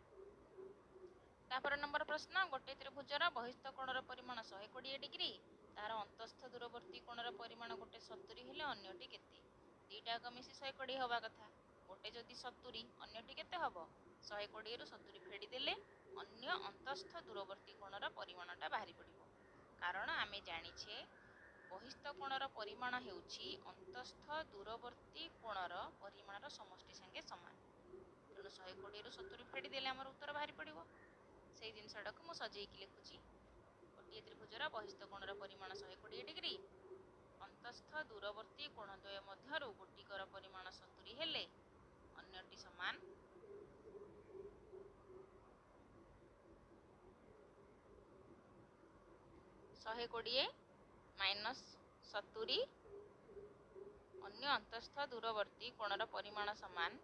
तापर नंबर प्रश्न गोटे त्रिभुजर बहिस्थ कोणर परिमाण 120 डिग्री तार अंतस्थ दूरवर्ती कोणर परिमाण गोटे 70 हेले अन्यटी केते, दीटा जाक मिसी 120 हवा कथा, गोटे जदि 70 अन्यटी केते हबो 120 रु 70 फेडी देले अन्य अंतस्थ दूरवर्ती कोणर परिमाणटा बाहरी पड़िबो। कारण आमे जानिछे बहिस्थ कोणर परिमाण हेउछि अंतस्थ दूरवर्ती कोणर परिमाणर समष्टि संगे समान, तेणु 120 रु 70 फेडी देले हमर उत्तर बाहरी पड़िबो। सेही जिनसटाकू मु सजेइकी लिखुछि गोटे त्रिभुजर बहिस्थ कोणर परिमाण 120 डिग्री अंतस्थ दूरवर्ती कोण द्वय मध्यरु गोटिकर परिमाण 70 हेले अन्यटी समान 120 माइनस 70 अन्य अंतस्थ दूरवर्ती कोणर परिमाण समान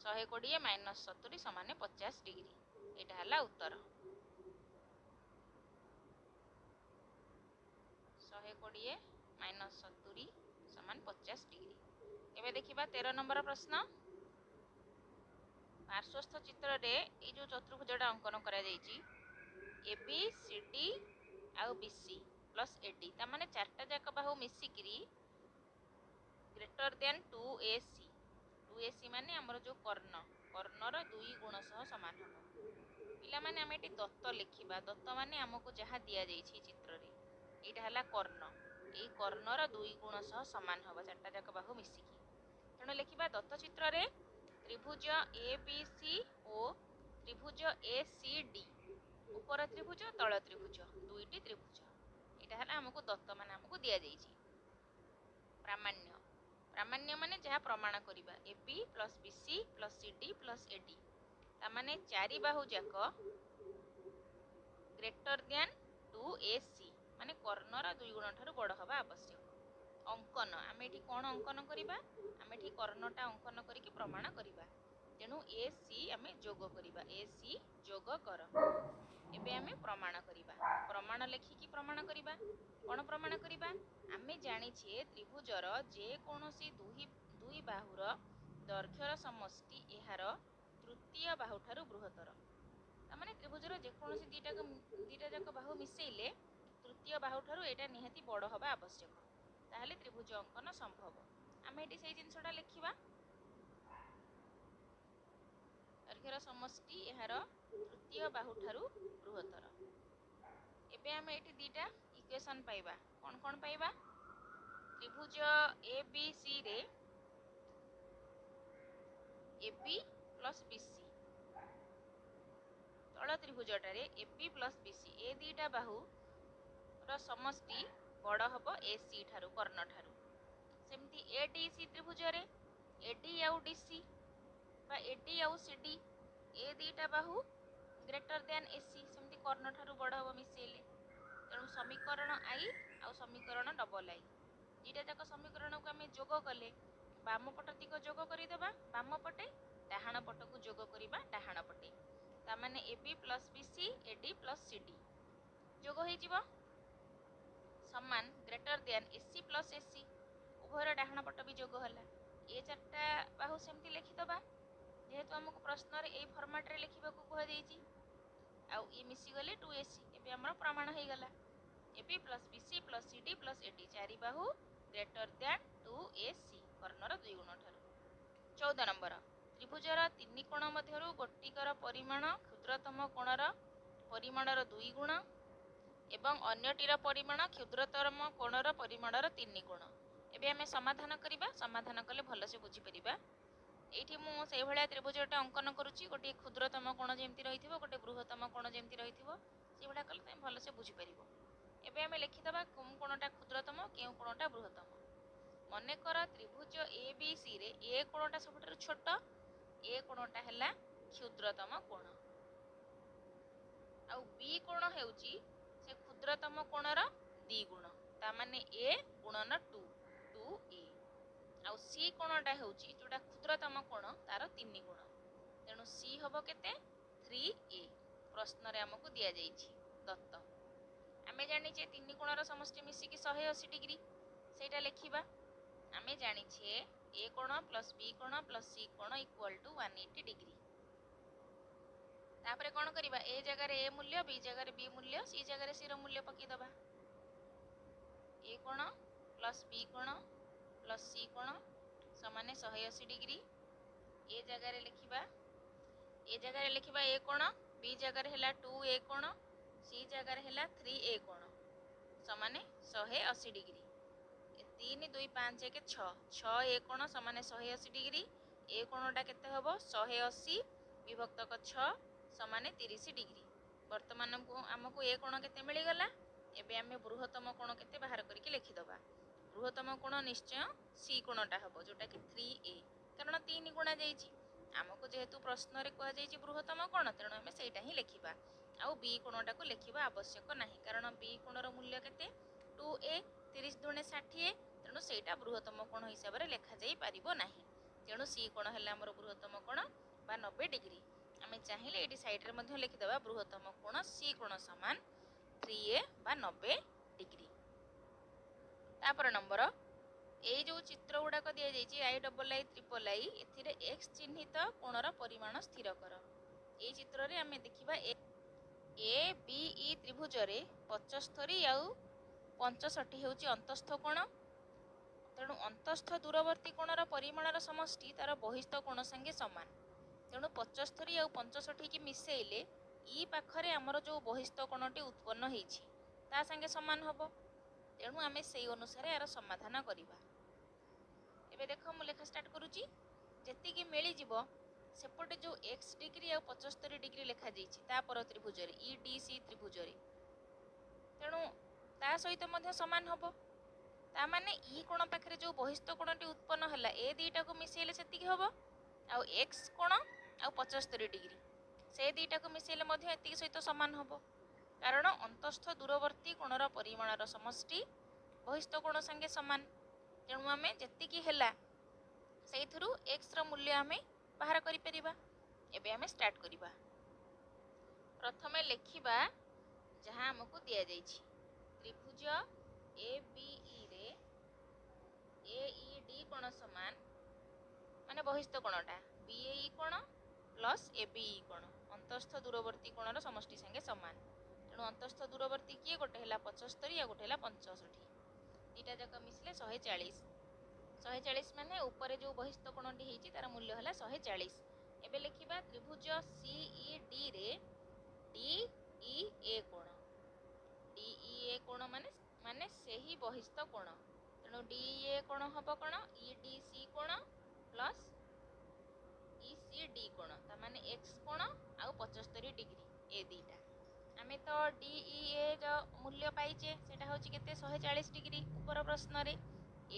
120 माइनस 70 समान 50 डिग्री, एटा हला उत्तर 120 माइनस 70 समान 50 डिग्री। एबे देखिबा 13 नंबर प्रश्न पार्श्वस्थ चित्र रे ए जो चतुर्भुजटा अंकन करा जायछि एबी सीडी आउ बीसी प्लस एडी ता माने चारटा जाक बाहु मिसिकिरी ग्रेटर देन 2AC 2AC माने आमर जो कर्ण कर्णर 2 गुण सह समान हम पिला माने आमे एटी दत्त लिखिबा दत्त माने हमको जहा दिया जाइछि चित्र रे एटा हला कर्ण ए कर्णर 2 गुण सह समान हबा चारटा जाक बाहु मिसिकी तेणु लिखिबा दत्त चित्र रे त्रिभुज ABC ओ त्रिभुज ACD ऊपर त्रिभुज तल त्रिभुज दुईटी त्रिभुज एटा हला हमको दत्त माने हमको दिया जाइछि प्रामाण्य प्रामाण्य माने जहा प्रमाण करिबा AB plus BC plus CD plus AD तामाने चारि बाहु जाक ग्रेटर देन 2AC माने कर्णर 2 गुण ठारू बड़ हवा आवश्यक अंकन आमे एठी कोन अंकन करिबा आमे एठी कर्णटा अंकन करिके प्रमाण करिबा तेणु AC आमे जोग करिबा AC जोग कर एबे आमे प्रमाण करिबा प्रमाण लेखिकी प्रमाण करिबा कोन प्रमाण करिबा आमे जानि छे त्रिभुजर जे कोनोसी दुई बाहुर दैर्घ्यर समष्टि एहार तृतीय बाहु ठारू बृहत्तर तामाने त्रिभुजर जे कोनोसी दीटा जाक बाहु मिसेइले तृतीय बाहु ठारू एटा निहाती बड़ हवा आवश्यक ताहले त्रिभुज अंकन संभव आमे एटी सेही जिंसटा लिखिबा दैर्घ्यर समष्टि एहार तृतीय बाहु ठारू बृहत्तर एबे आमे एटी दीटा इक्वेशन पाइबा कोन कोन पाइबा त्रिभुज ABC रे AB प्लस BC तल त्रिभुजटारे AB प्लस BC ए दीटा बाहु र समष्टि बड़ हबो AC ठारू कर्ण ठारू सेमती ADC त्रिभुज रे AD आउ DC बा AD आउ CD ए दीटा बाहु ग्रेटर देन AC सेमती कर्ण ठारू बड़ हबो मिसेले तेणु समीकरण I आउ समीकरण डबल I दीटा जाक समीकरण को आमे जोग कले बाम पट दिक जोग करिदेबा बाम पटे डाहाण पट को जोग करिबा डाहाण पटे तामाने AB plus BC AD plus CD जोग होई जिवो समान greater than AC plus AC उभयर डाहाण पट भी जोग होला ए चारटा बाहु सेमती लिखिदबा जेहेतु हमको प्रश्न रे ए फॉर्मेट रे लिखिबा को कह देइछि आउ ए मिसी गले 2AC एबे हमर प्रमाण होई गला AB plus BC plus CD plus AD चारि बाहु ग्रेटर देन 2AC कर्णर 2 गुण ठारू 14 नंबर त्रिभुजर 3 कोण मध्यरु गोटिकर परिमाण क्षुद्रतम कोणर परिमाणर 2 गुण एवं अन्यटीर परिमाण क्षुद्रतम कोणर परिमाणर 3 गुण एबे हमें समाधान करिबा समाधान कले भल से बुझी परिबा एठी मु सेहि भलिया त्रिभुजटा अंकन करूची गोटे क्षुद्रतम कोण जेमति रहिथिबो गोटे बृहत्तम कोण जेमति रहिथिबो सेहि भलिया कले तमे भल से बुझी परिबो एबे हमें लिखिदबा कोन कोणटा क्षुद्रतम केउ कोणटा बृहत्तम मने कर त्रिभुज ABC रे ए कोणटा सबठारु छोट ए कोणटा हैला क्षुद्रतम कोण आउ बी कोण हेउची से क्षुद्रतम कोणर 2 गुण ता माने ए गुणन 2 2a आउ सी कोणटा हेउची जोटा क्षुद्रतम कोण तार 3 गुण तेणु सी हबो केते 3a प्रश्न रे हमकु दिया जाईछि दत्त आमे जानि जे 3 कोणर समष्टि मिसिकी 180 डिग्री सेटा लिखिबा आमे जानि छे ए कोण प्लस बी कोण प्लस सी कोण इक्वल टू 180 डिग्री तापरे कोन करिबा ए जगह रे ए मूल्य बी जगह रे बी मूल्य सी जगह रे सी रो मूल्य पकी दबा ए कोण प्लस बी कोण प्लस सी कोण समान 180 डिग्री ए जगह रे लिखिबा ए कोण बी जगह रे हैला 2a कोण सी जगह रे हैला 3a कोण समान 180 डिग्री 3 2 5 1 6 6a कोण समान 180 डिग्री ए कोणटा केते हबो 180 विभक्त 6 समान 30 डिग्री वर्तमान हमको ए कोण केते मिली गला एबे आमे बृहत्तम कोण केते बाहर करके लिखि दबा बृहत्तम कोण निश्चय सी कोणटा हबो जोटा कि 3a कारण 3 गुणा जाईची हमको जेहेतु प्रश्न रे कह जाईची बृहत्तम कोण तेणु हमें सेटा ही लिखिबा आउ बी कोणटा को लिखिबा आवश्यक नाही कारण बी कोणर मूल्य केते 2a 30 दुणे 60 तेणु सेटा बृहत्तम कोण हिसाब रे लेखा जाई परिबो नाही तेणु सी कोण हला हमर बृहत्तम कोण बा 90 डिग्री आमे चाहिले एडी साइड रे मध्ये लिखि दबा बृहत्तम कोण सी कोण समान 3a बा 90 डिग्री तापर नंबर ए जो चित्र गुड़ाक दि जाइए II एथिरे x चिन्हित कोणर परिमाण स्थिर कर ए चित्र रे आमे देखिबा ए बी ई त्रिभुज रे 75 आउ 65 हेउची अंतस्थ कोण तेणु अंतस्थ दूरवर्ती कोणर परिमाणर समष्टि तार बहिस्थ कोण संगे समान। तेणु 75 और 65 की मिसेइले ई पाखरे आमर जो बहिस्थ कोणटी उत्पन्न होईछि ता संगे समान हबो। तेणु आमे सेई अनुसार यार समाधान करिबा। एबे देखो मु लेखा स्टार्ट करूची। जेति की मिली जीवो सेपटे जो x डिग्री और 75 डिग्री लेखा जाइछि ता पर त्रिभुज रे EDC त्रिभुज रे, तेणु ता सहित मध्य समान हबो। ता माने ई कोण पाखरे जो बहिस्थ कोणटी उत्पन्न हला ए दुईटा को मिसेइले सेतिकी हबो, आ x कोण आ 75 डिग्री से दुईटा को मिसेइले मध्य एतिकी सहित समान हबो। कारण अंतस्थ दूरवर्ती कोणर परिमाणर समष्टि बहिस्थ कोण संगे समान। तेणु आमे जेतिकी हेला सेइथुरु x र मूल्य आमे बाहर करि परिबा। एबे आमे स्टार्ट करिबा। प्रथमे लेखिबा जहाँ हमको दिया जाइछि त्रिभुज ABE रे AED कोण समान माने बहिस्थ कोणटा BAE कोण प्लस ABE कोण अंतस्थ दूरवर्ती कोणर समष्टि संगे समान। तेणु अंतस्थ दूरवर्ती किए गोटे हला 75 या गोटे हला 65, दीटा जाक मिसले 140। 140 माने ऊपर जो बहिस्थ कोणटी हेछि तार मूल्य हला 140। एबे लिखिबा त्रिभुज CED रे DEA कोण। DEA कोण माने सेही बहिस्थ कोण। तेणु DEA कोण हबो कोण EDC कोण प्लस ECD कोण ता माने x कोण आ 75 डिग्री ए दीटा। आमे तो DEA जो मूल्य पाइचे सेटा होछि केते 140 डिग्री ऊपर प्रश्न रे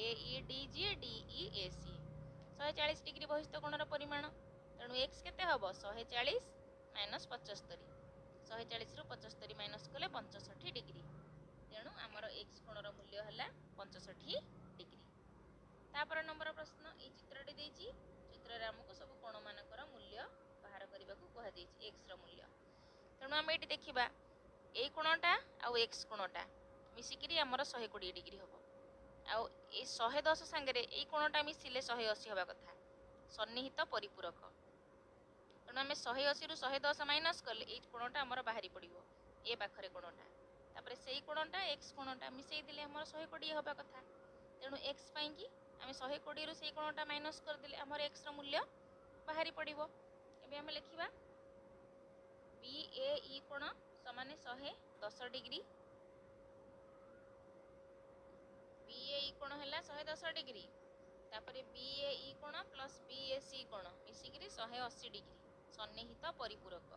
AEDG DEAC 140 डिग्री बहिस्थ कोणर परिमाण। तेणु x केते हबो 140 माइनस 75, 140 रु 75 माइनस कले 65 डिग्री। तेणु आमर x कोणर मूल्य हला 65 डिग्री। तापर नंबर प्रश्न ई चित्रटी देइछि, चित्र रे हमको सब कोण मानकर मूल्य बाहर करबा को कहा जाइछि x र मूल्य। तेणु आमे एटी देखिबा ए कोणटा आ x कोणटा मिसिकिरी आमर 120 डिग्री हबो। आउ ए 110 संगे रे ए कोणटा मिसिले 180 हबा कथा सन्निहित परिपूरक। तेणु आमे 180 रु 110 माइनस कले ए कोणटा आमर बाहरी पड़िबो ए पाखरे कोणटा। तापरे सेई कोणटा x कोणटा मिसेई दिले आमर 120 हबा कथा। तेणु x पई की आमे 120 रु सेई कोणटा माइनस कर दिले आमर x र मूल्य बाहरी पड़िबो। एबे आमे लिखिबा BAE कोण समान 110 डिग्री, BAE कोण हला 110 डिग्री, तापरे BAE कोण प्लस BAC कोण मिसिकिरी 180 डिग्री सन्निहित परिपूरक।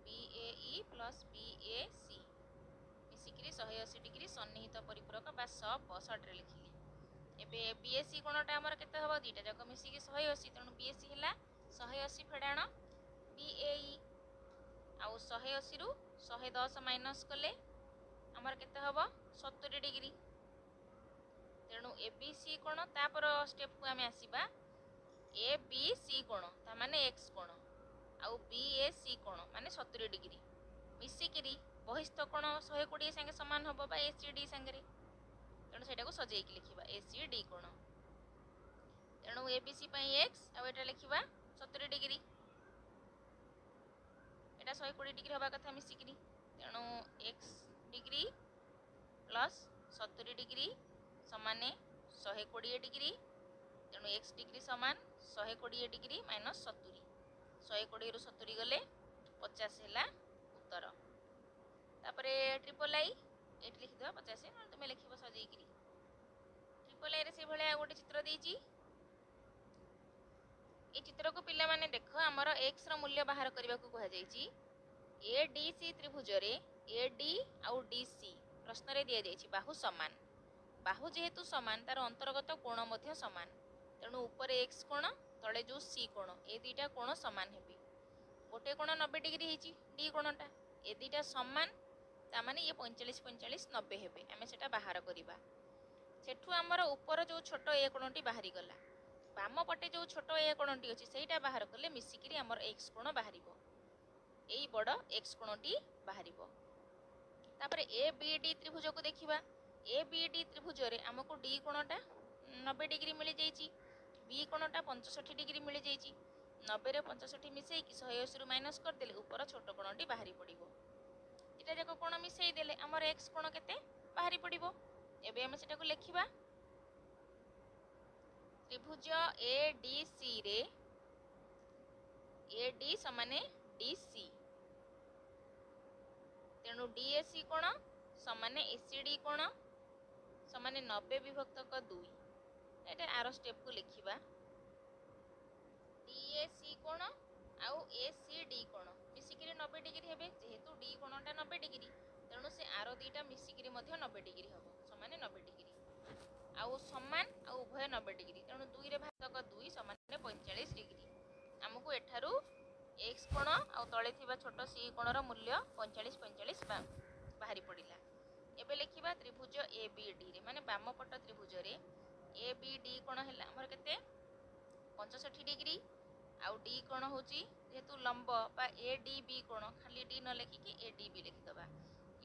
BAE प्लस BAC मिसिकिरी 180 डिग्री सन्निहित परिपूरक बा सब रे लिखिली। एबे BAC कोणटा हमर केते हबो दीटा जाक मिसिकी 180। तेणु BAC हला 180 फेडाण BAE आ 180 रु 110 माइनस कले हमर केते हबो 70 डिग्री। तेणु ABC कोण तापर स्टेप को आमे आसीबा ABC कोण ता माने x कोण आ BAC कोण माने 70 डिग्री मिसिकिरी बहिस्थ कोण 120 संगे समान हबो बा ACD संगे। तेणु सेटा को सजेई कि लिखिबा ACD कोण। तेणु ABC पई x आ एटा लिखिबा 70 डिग्री, एटा 120 डिग्री हबा कथा मिसिकिरी। तेणु x डिग्री प्लस 70 डिग्री समाने 120 डिग्री। तेणु x डिग्री समान 120 डिग्री माइनस 70, 120 रु 70 गले 50 हैला उत्तर। तापरे ट्रिपल आई एट लिखि दो 50 न तुमे लिखिबो सजेई किरी। ट्रिपल आई रे से भले गोटे चित्र देइची। ए चित्र को पिला माने देखो हमर x र मूल्य बाहर करबा को कहा जाइची ADC त्रिभुज रे AD आउ DC प्रश्न रे दिया जाइची बाहु समान। बाहु जेहेतु समान तार अंतर्गत कोण मध्य समान। तेणु ऊपर x कोण तळे जो C कोण ए दुईटा कोण समान हेबे। गोटे कोण 90 डिग्री हेची D कोणटा ए दुईटा समान ता माने ये 45 45 90 हेबे। आमे सेटा बाहर करिबा। सेठु हमर ऊपर जो छोट ए कोणटी बाहरी गला, बाम पटे जो छोट ए कोणटी अछि सेटा बाहर करले मिसिकिरी हमर x कोण बाहरिबो। एई बड़ x कोणटी बाहरिबो। तापर ABD त्रिभुज को देखिबा। ABD त्रिभुज रे हमको D कोणटा 90 डिग्री मिली जाइची, B कोणटा 65 डिग्री मिली जाइची। 90 रे 65 मिसेई कि 180 रु माइनस कर देले ऊपर छोट कोणटी बाहरी पड़िबो। एटा जाको कोण मिसेई देले हमर x कोण केते बाहरी पड़िबो। एबे हम सेटा को लेखिबा त्रिभुज ADC रे AD समाने DC, तेणु DAC कोण समाने ACD कोण समाने 90 विभक्तक 2। एटा आरो स्टेप को लिखिबा DAC कोण आउ ACD कोण मिसिकिरी 90 डिग्री हेबे, जेहेतु D कोणटा 90 डिग्री तेणु से आरो दीटा मिसिकिरी मध्य 90 डिग्री हबो समाने 90 डिग्री आउ समान आउ उभय 90 डिग्री, तेणु 2 रे भागक 2 समाने 45 डिग्री। हमकु एठारू x कोण आउ तळे थिबा छोट c कोणर मूल्य 45 45 बाहरी पड़िला। एबे लिखिबा त्रिभुज ABD रे माने बाम पट त्रिभुज रे ABD कोण हैला हमर केते 65 डिग्री आउ D कोण होची जेहेतु लंब बा ADB कोण खाली D न लिखि कि ADB लिखि दबा।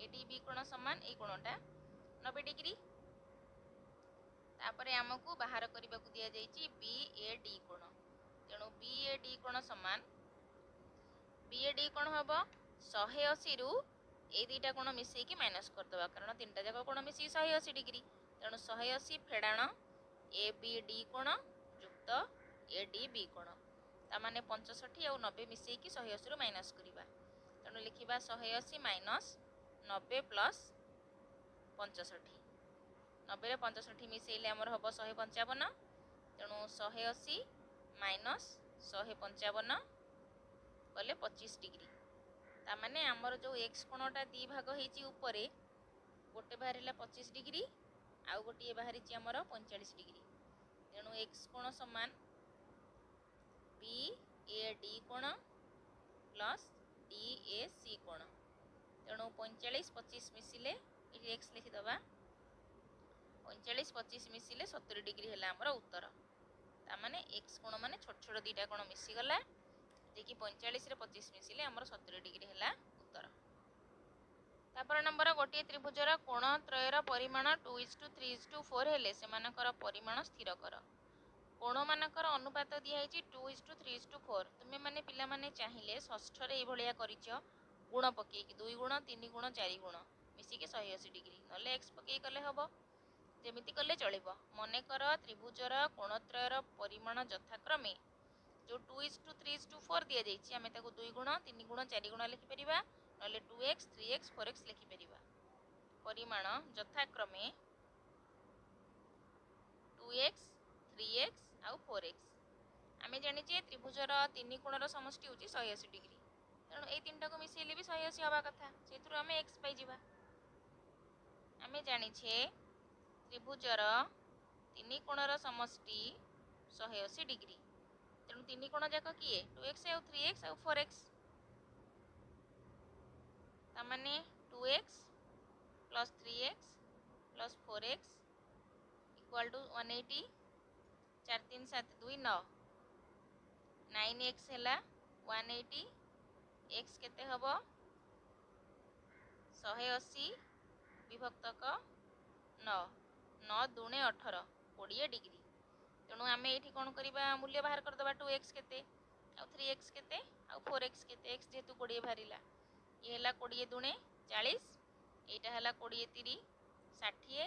ADB कोण समान ए कोणटा 90 डिग्री। तापरे हमकु बाहर करबा को दिया जाईची BAD कोण, तेणु BAD कोण समान BAD कोण हबो 180 रु ए दुईटा कोण मिसई कि माइनस कर दबा, कारण तीनटा जाक कोण मिसई 180 डिग्री, तेणु 180 फेडाण ABD कोण युक्त ADB कोण तामाने 65 और 90 मिसई कि 180 रु माइनस करिबा, तेणु लिखिबा 180 माइनस 90 प्लस 65। 90 रे 65 मिसेइले हमर हबो 155, तेणु 180 माइनस 155 कले 25 डिग्री। तामाने हमर जो x कोणटा दी भाग हेची ऊपरे गोटे बाहरिला 25 डिग्री आउ गोटे बाहरिची हमर 45 डिग्री, तेणु x कोण समान BAD कोण प्लस DAC कोण, तेणु 45 25 मिसिले ये x लिखि दबा 45 25 मिसिले 70 डिग्री हैला हमर उत्तर। तामाने x कोण माने छोट छोट दीटा कोण मिसी गला जे कि 45 रे 25 मिसिले हमर 70 डिग्री हैला उत्तर। तापर नंबर गोटे त्रिभुजर कोण त्रयर परिमाण 2:3:4 हेले सेमानकर परिमाण स्थिर कर। कोण मानकर अनुपात दिया है 2:3:4। तुमे माने पिला माने चाहिए षष्ठ रे ए भलिया करिच गुण पके कि 2 गुण 3 गुण 4 गुण मिसी के 180 डिग्री नले x पके कले हबो, जेमिति कले चलिबो। मने कर त्रिभुजर कोणत्रयर परिमाण यथाक्रमे जो 2:3:4 दिया जाइछि आमे ताको 2 गुण 3 गुण 4 गुण लिखि परिबा नले 2x 3x 4x लिखि परिबा। परिमाण यथाक्रमे 2x 3x आउ 4x। आमे जानि जे त्रिभुजर तीन कोणर समष्टि होछि 180 डिग्री, तेणु ए तीनटा को मिसेले भी 180 हवा कथा, सेथुर आमे x पाइ जिबा। आमे जानि छे त्रिभुजर तीन कोणर समष्टि 180 डिग्री, तेणु तीन कोण जाक किए 2x आउ 3x आउ 4x, तामाने 2x plus 3x plus 4x equal to 180 4 3 7 2 9 9x हैला 180 x केते हबो 180 विभक्तक 9 9 दूने 18 20 डिग्री। तेणु आमे एठी कोन करिबा मूल्य बाहर कर दबा 2x केते आउ 3x केते आउ 4x केते। x जेतु 20 बाहरिला ये हला 20 दूने 40, एटा हला 20 30 60,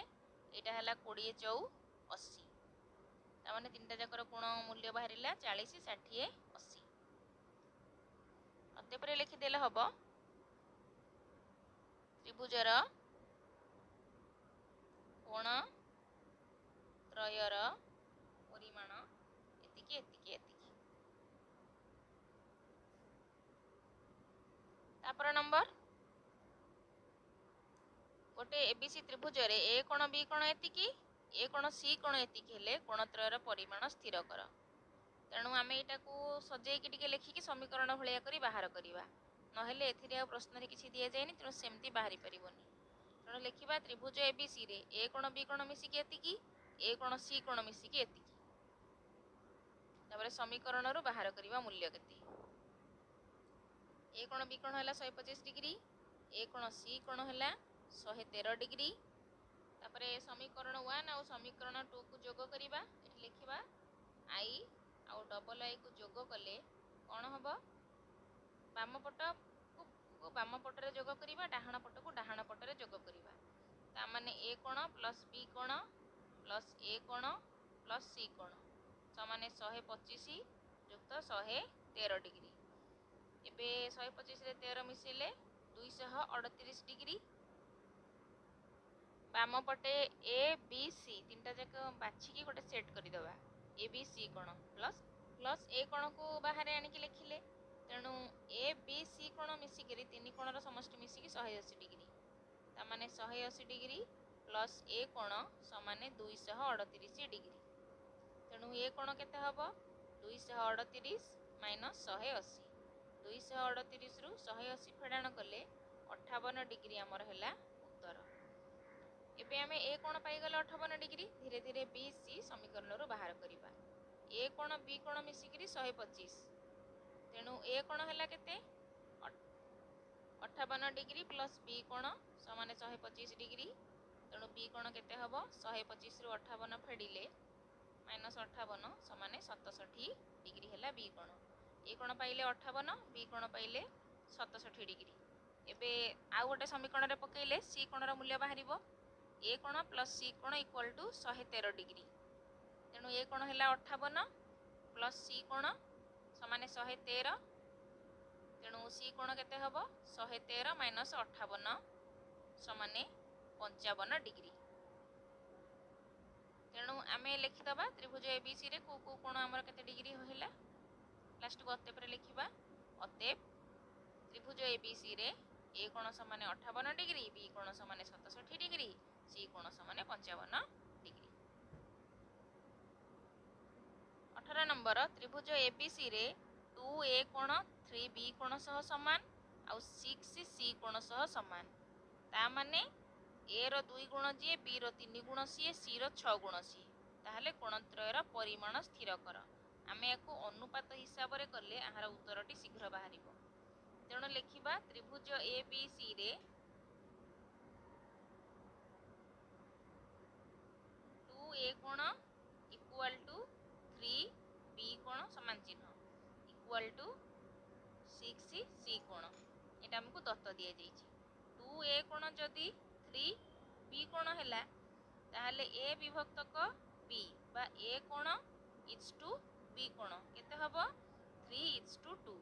एटा हला 20 4 80। तामाने तीनटा जाकर कोण मूल्य बाहरिला 40 60 80। अते परे लिखि देले हबो त्रिभुजर कोण त्रयर परिमाण एतिकी एतिकी एतिकी। तापर नंबर गोटे एबीसी त्रिभुज रे ए कोण बी कोण एतिकी ए कोण सी कोण एतिकी हेले कोण त्रयर परिमाण स्थिर कर। तेणु आमे एटा को सजेई कि टिके लेखिकी समीकरण भलिया करी बाहर करिवा, नहेले एथिरे प्रश्न रे किछि दिया जायनि, तेणु सेमति बाहरी परिबोनी। तेणु लिखिबा त्रिभुज एबीसी रे ए कोण बी कोण मिसिकी एतिकी ए कोण सी कोण मिसिकी एतिकी। तापर समीकरण रु बाहर करिवा मूल्य केते ए कोण बी कोण हला 125 डिग्री ए कोण सी कोण हला 113 डिग्री। तापर समीकरण 1 आउ समीकरण 2 को जोग करिवा। एठी लिखिबा i आउ डबल i को जोग कले कोण हबो बाम पट को बाम पटरे जोग करिवा डाहाण पट को डाहाण पटरे जोग करिवा। ता माने ए कोण प्लस बी कोण प्लस ए कोण प्लस सी कोण ସମାନେ 125 ଯୁକ୍ତ 113 डिग्री। ଏବେ 125 रे 13 मिसेले 238 डिग्री। बाम पटे ए बी सी तीनटा जाक बाछिकी गोटे सेट करदेवा। ए बी सी कोण प्लस प्लस ए कोण को बाहर आनिकी लिखिले, तेणु ए बी सी कोण मिसिकी तीन कोणर समष्टि मिसिकी 180 डिग्री। तामाने 180 डिग्री प्लस ए कोण समाने 238 डिग्री। तेणु ए कोण केते हबो 238 माइनस 180। 238 रु 180 फेडाण कले 58 डिग्री आमर हैला उत्तर। एबे आमे ए कोण पाइगले 58 डिग्री। धीरे धीरे बी सी समीकरण रु बाहर करिबा। ए कोण बी कोण मिसिकी 125, तेणु ए कोण हैला केते 58 डिग्री प्लस बी कोण समाने 125 डिग्री। तेणु बी कोण केते हबो 125 रु 58 फेडिले माइनस 58 समाने 67 डिग्री हैला बी कोण। ए कोण पाइले 58, बी कोण पाइले 67 डिग्री। एबे आउ गोटे समीकरण रे पकेइले सी कोणर मूल्य बाहरिबो। ए कोण प्लस सी कोण इक्वल टू 113 डिग्री। तेणु ए कोण हैला 58 प्लस सी कोण समाने 113। तेणु सी कोण केते हबो 113 माइनस 58 समाने 55 डिग्री। तेणु आमे लिखिदबा त्रिभुज एबीसी रे को कोण हमर केते डिग्री हैला। लास्ट को अते पर लिखिबा। अते त्रिभुज एबीसी रे ए कोण समाने 58 डिग्री, बी कोण समाने 67 डिग्री, सी कोण समाने 55 डिग्री। 18 नंबर त्रिभुज एबीसी रे 2a कोण 3b कोण सह समान आउ 6c कोण सह समान। ता माने ए रो 2 गुण जी, बी रो 3 गुण सी, सी रो 6 गुण सी। ताहले कोणत्रयर परिमाण स्थिर कर। आमे याकू अनुपात हिसाब रे करले आहार उत्तरटी शीघ्र बाहरिबो। तेणु लिखिबा त्रिभुज एबीसी रे 2a कोण इक्वल टू 3b कोण समान चिन्ह इक्वल टू 6c कोण। एटा हमकु दत्त दिया जाइछि। 2a कोण जदि 3b कोण हैला ताहले a विभक्तक b बा a कोण इज टू b कोण केते हबो 3:2।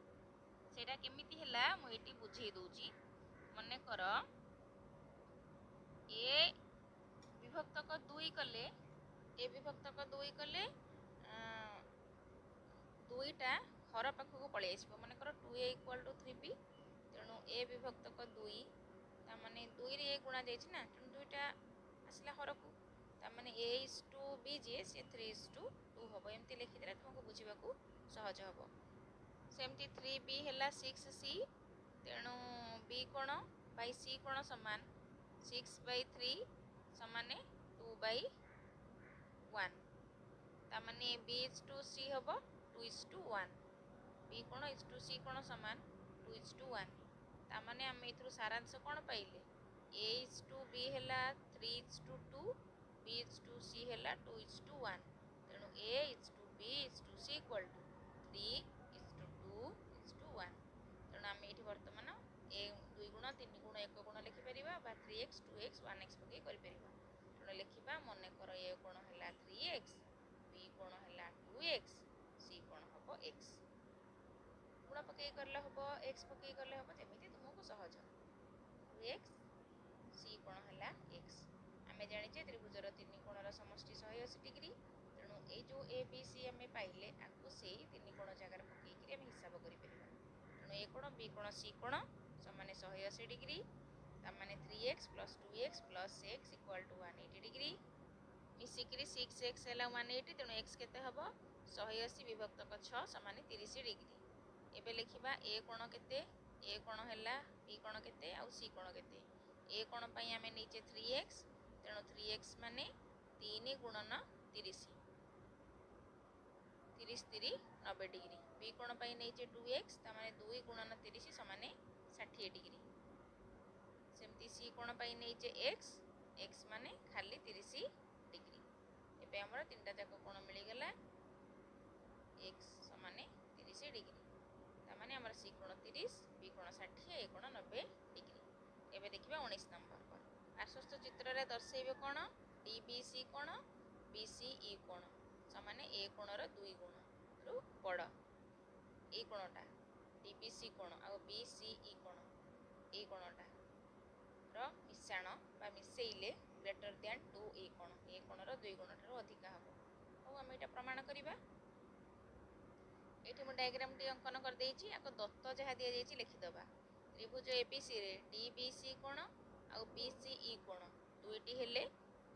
सेटा केमिति हैला मु एटी बुझेई दोउची। मने कर a विभक्तक 2 कले a विभक्तक 2 कले दुईटा हर पाखक पळै आसीबो। मने कर 2a इक्वल टू 3b। तेणु a विभक्तक 2 ता माने 2 रे a गुणा जाइछि ना, तेणु दुईटा आसला हरकू। ता माने a इज टू b जे से 3:2 हबो। एमति लिखि देला तुमको बुझिबाकू सहज हबो। सेमति 3b हैला 6c। तेणु b कोण बाय c कोण समान 6/3 समाने 2/1। ता माने b इज टू c हबो 2:1। b कोण इज टू c कोण समान 2:1। ता माने हम एथरु सारांश कोण पाइले a इज टू b हैला 3:2, b इज टू c हैला 2:1। तेणु a is to b is to c equal to 3:2:1। तेणु हम एठी वर्तमान a 2 गुण 3 गुण 1 गुण लिखि परिबा बा 3x 2x 1x पके करि परिबा। तेणु लिखिबा मने कर a कोण हैला 3x, b कोण हैला 2x, c कोण हबो x। गुण पके करले हबो x पके करले हबो जेमिति तुमको सहज। 2x c कोण हैला x। आमे जानि जे त्रिभुजर 3 कोणर समष्टि 180 डिग्री। तेणु ए जो ए बी सी आमे पाइले आकु सेही 3 कोण जगह पके कि आमे हिसाब करि परिबा। तेणु ए कोण बी कोण सी कोण समाने 180 डिग्री। ता माने 3x + 2x + x equal to 180 degree. मिसिकरी 6x हैला 180। तेणु x केते हबो 180 विभक्तक 6 समाने 30 डिग्री। एबे लिखिबा ए कोण केते, ए कोण हैला b कोण केते आउ c कोण केते। ए कोण पई आमे नीचे 3x। तेणु 3x माने 3 गुणन 30 30 3 90 डिग्री। b कोण पई नीचे 2x ता माने 2 गुणन 30 समाने 60 डिग्री। सेमती c कोण पई नीचे x, x माने खाली 30 डिग्री। एबे हमर तीनटा जाक कोण मिली गेला x समाने 30 डिग्री। ता माने हमर c कोण 30, b कोण 60, a कोण 90 डिग्री। एबे देखिबा 19 नंबर पर पार्श्वस्थ चित्र रे दर्शैबे कोण dbc कोण bce कोण समाने a कोणर 2 ବଡ଼ ଏଇ କୋଣଟା DBC କୋଣ ଆଉ BCE କୋଣ ଏଇ କୋଣଟା ର ମିଶାଣ ବା ମିଶେଇଲେ ଗ୍ରେଟର ଦ୍ୟାନ୍ 2 ଏ କୋଣର 2 ଗୁଣ ଠାରୁ ଅଧିକା ହେବ। ହଉ ଆମେ ଏଇଟା ପ୍ରମାଣ କରିବା। ଏଇଠି ମୁଁ ଡାଇଗ୍ରାମ ଟି ଅଙ୍କନ କରିଦେଇଛି। ଆଗ ଦତ୍ତ ଯାହା ଦିଆଯାଇଛି ଲେଖିଦେବା। ତ୍ରିଭୁଜ ABC ରେ DBC କୋଣ ଆଉ BCE କୋଣ ଦୁଇଟି ହେଲେ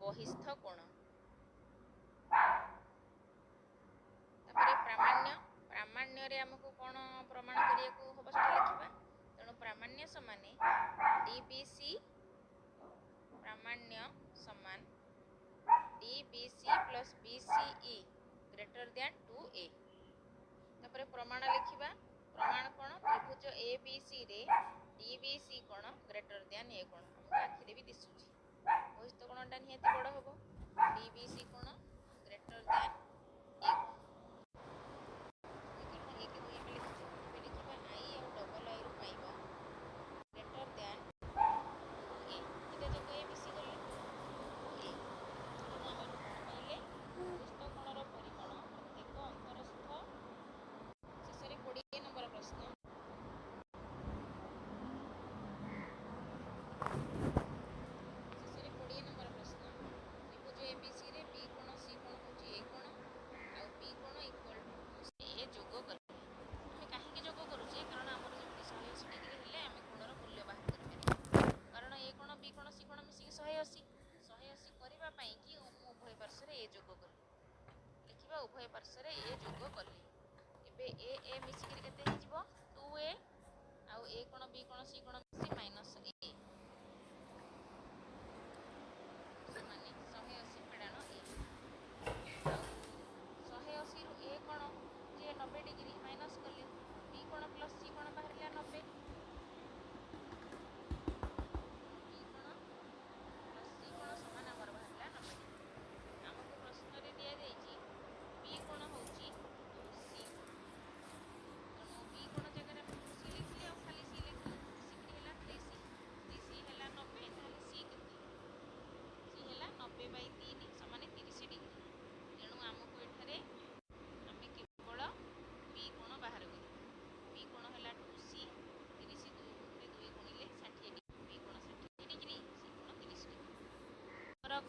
ବହିସ୍ଥ କୋଣ। ତାପରେ ପ୍ରାମାଣ୍ୟରେ ଆମକୁ କ'ଣ ପ୍ରମାଣ କରିବାକୁ ହେବ ସେଟା ଲେଖିବା। ତେଣୁ ପ୍ରାମାଣ୍ୟ ସମାନେ DBC ପ୍ରାମାଣ୍ୟ ସମାନ DBC plus BCE greater than 2A। ତାପରେ ପ୍ରମାଣ ଲେଖିବା। ପ୍ରମାଣ କ'ଣ? ତ୍ରିଭୁଜ ABC ରେ DBC କୋଣ ଗ୍ରେଟର ଦ୍ୟାନ୍ A କୋଣ। ଆମକୁ ଆଖିରେ ବି ଦିଶୁଛି। ବହିସ୍ଥ କୋଣଟା ନିହାତି ବଡ଼ ହେବ। DBC କୋଣ ଗ୍ରେଟର ଦ୍ୟାନ୍ A କୋଣ। ଉଭୟ ପାର୍ଶ୍ୱରେ ଏ ଯୋଗ କଲି। ଏବେ ଏ ମିଶିକିରି କେତେ ହେଇଯିବ 2a ଆଉ a କୋଣ b କୋଣ c କୋଣ ମିଶି ମାଇନସ୍ a ସମାନେ 180 ଫେଡ଼ାଣ a। ଆଉ 180 ରୁ a କୋଣ ଯେ 90 ଡିଗ୍ରୀ ମାଇନସ୍ କଲେ b କୋଣ ପ୍ଲସ୍ c କୋଣ ବାହାରିଲା 90।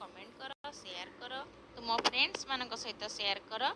କମେଣ୍ଟ କର, ସେୟାର କର, ତୁମ ଫ୍ରେଣ୍ଡସ୍ ମାନଙ୍କ ସହିତ ସେୟାର କର।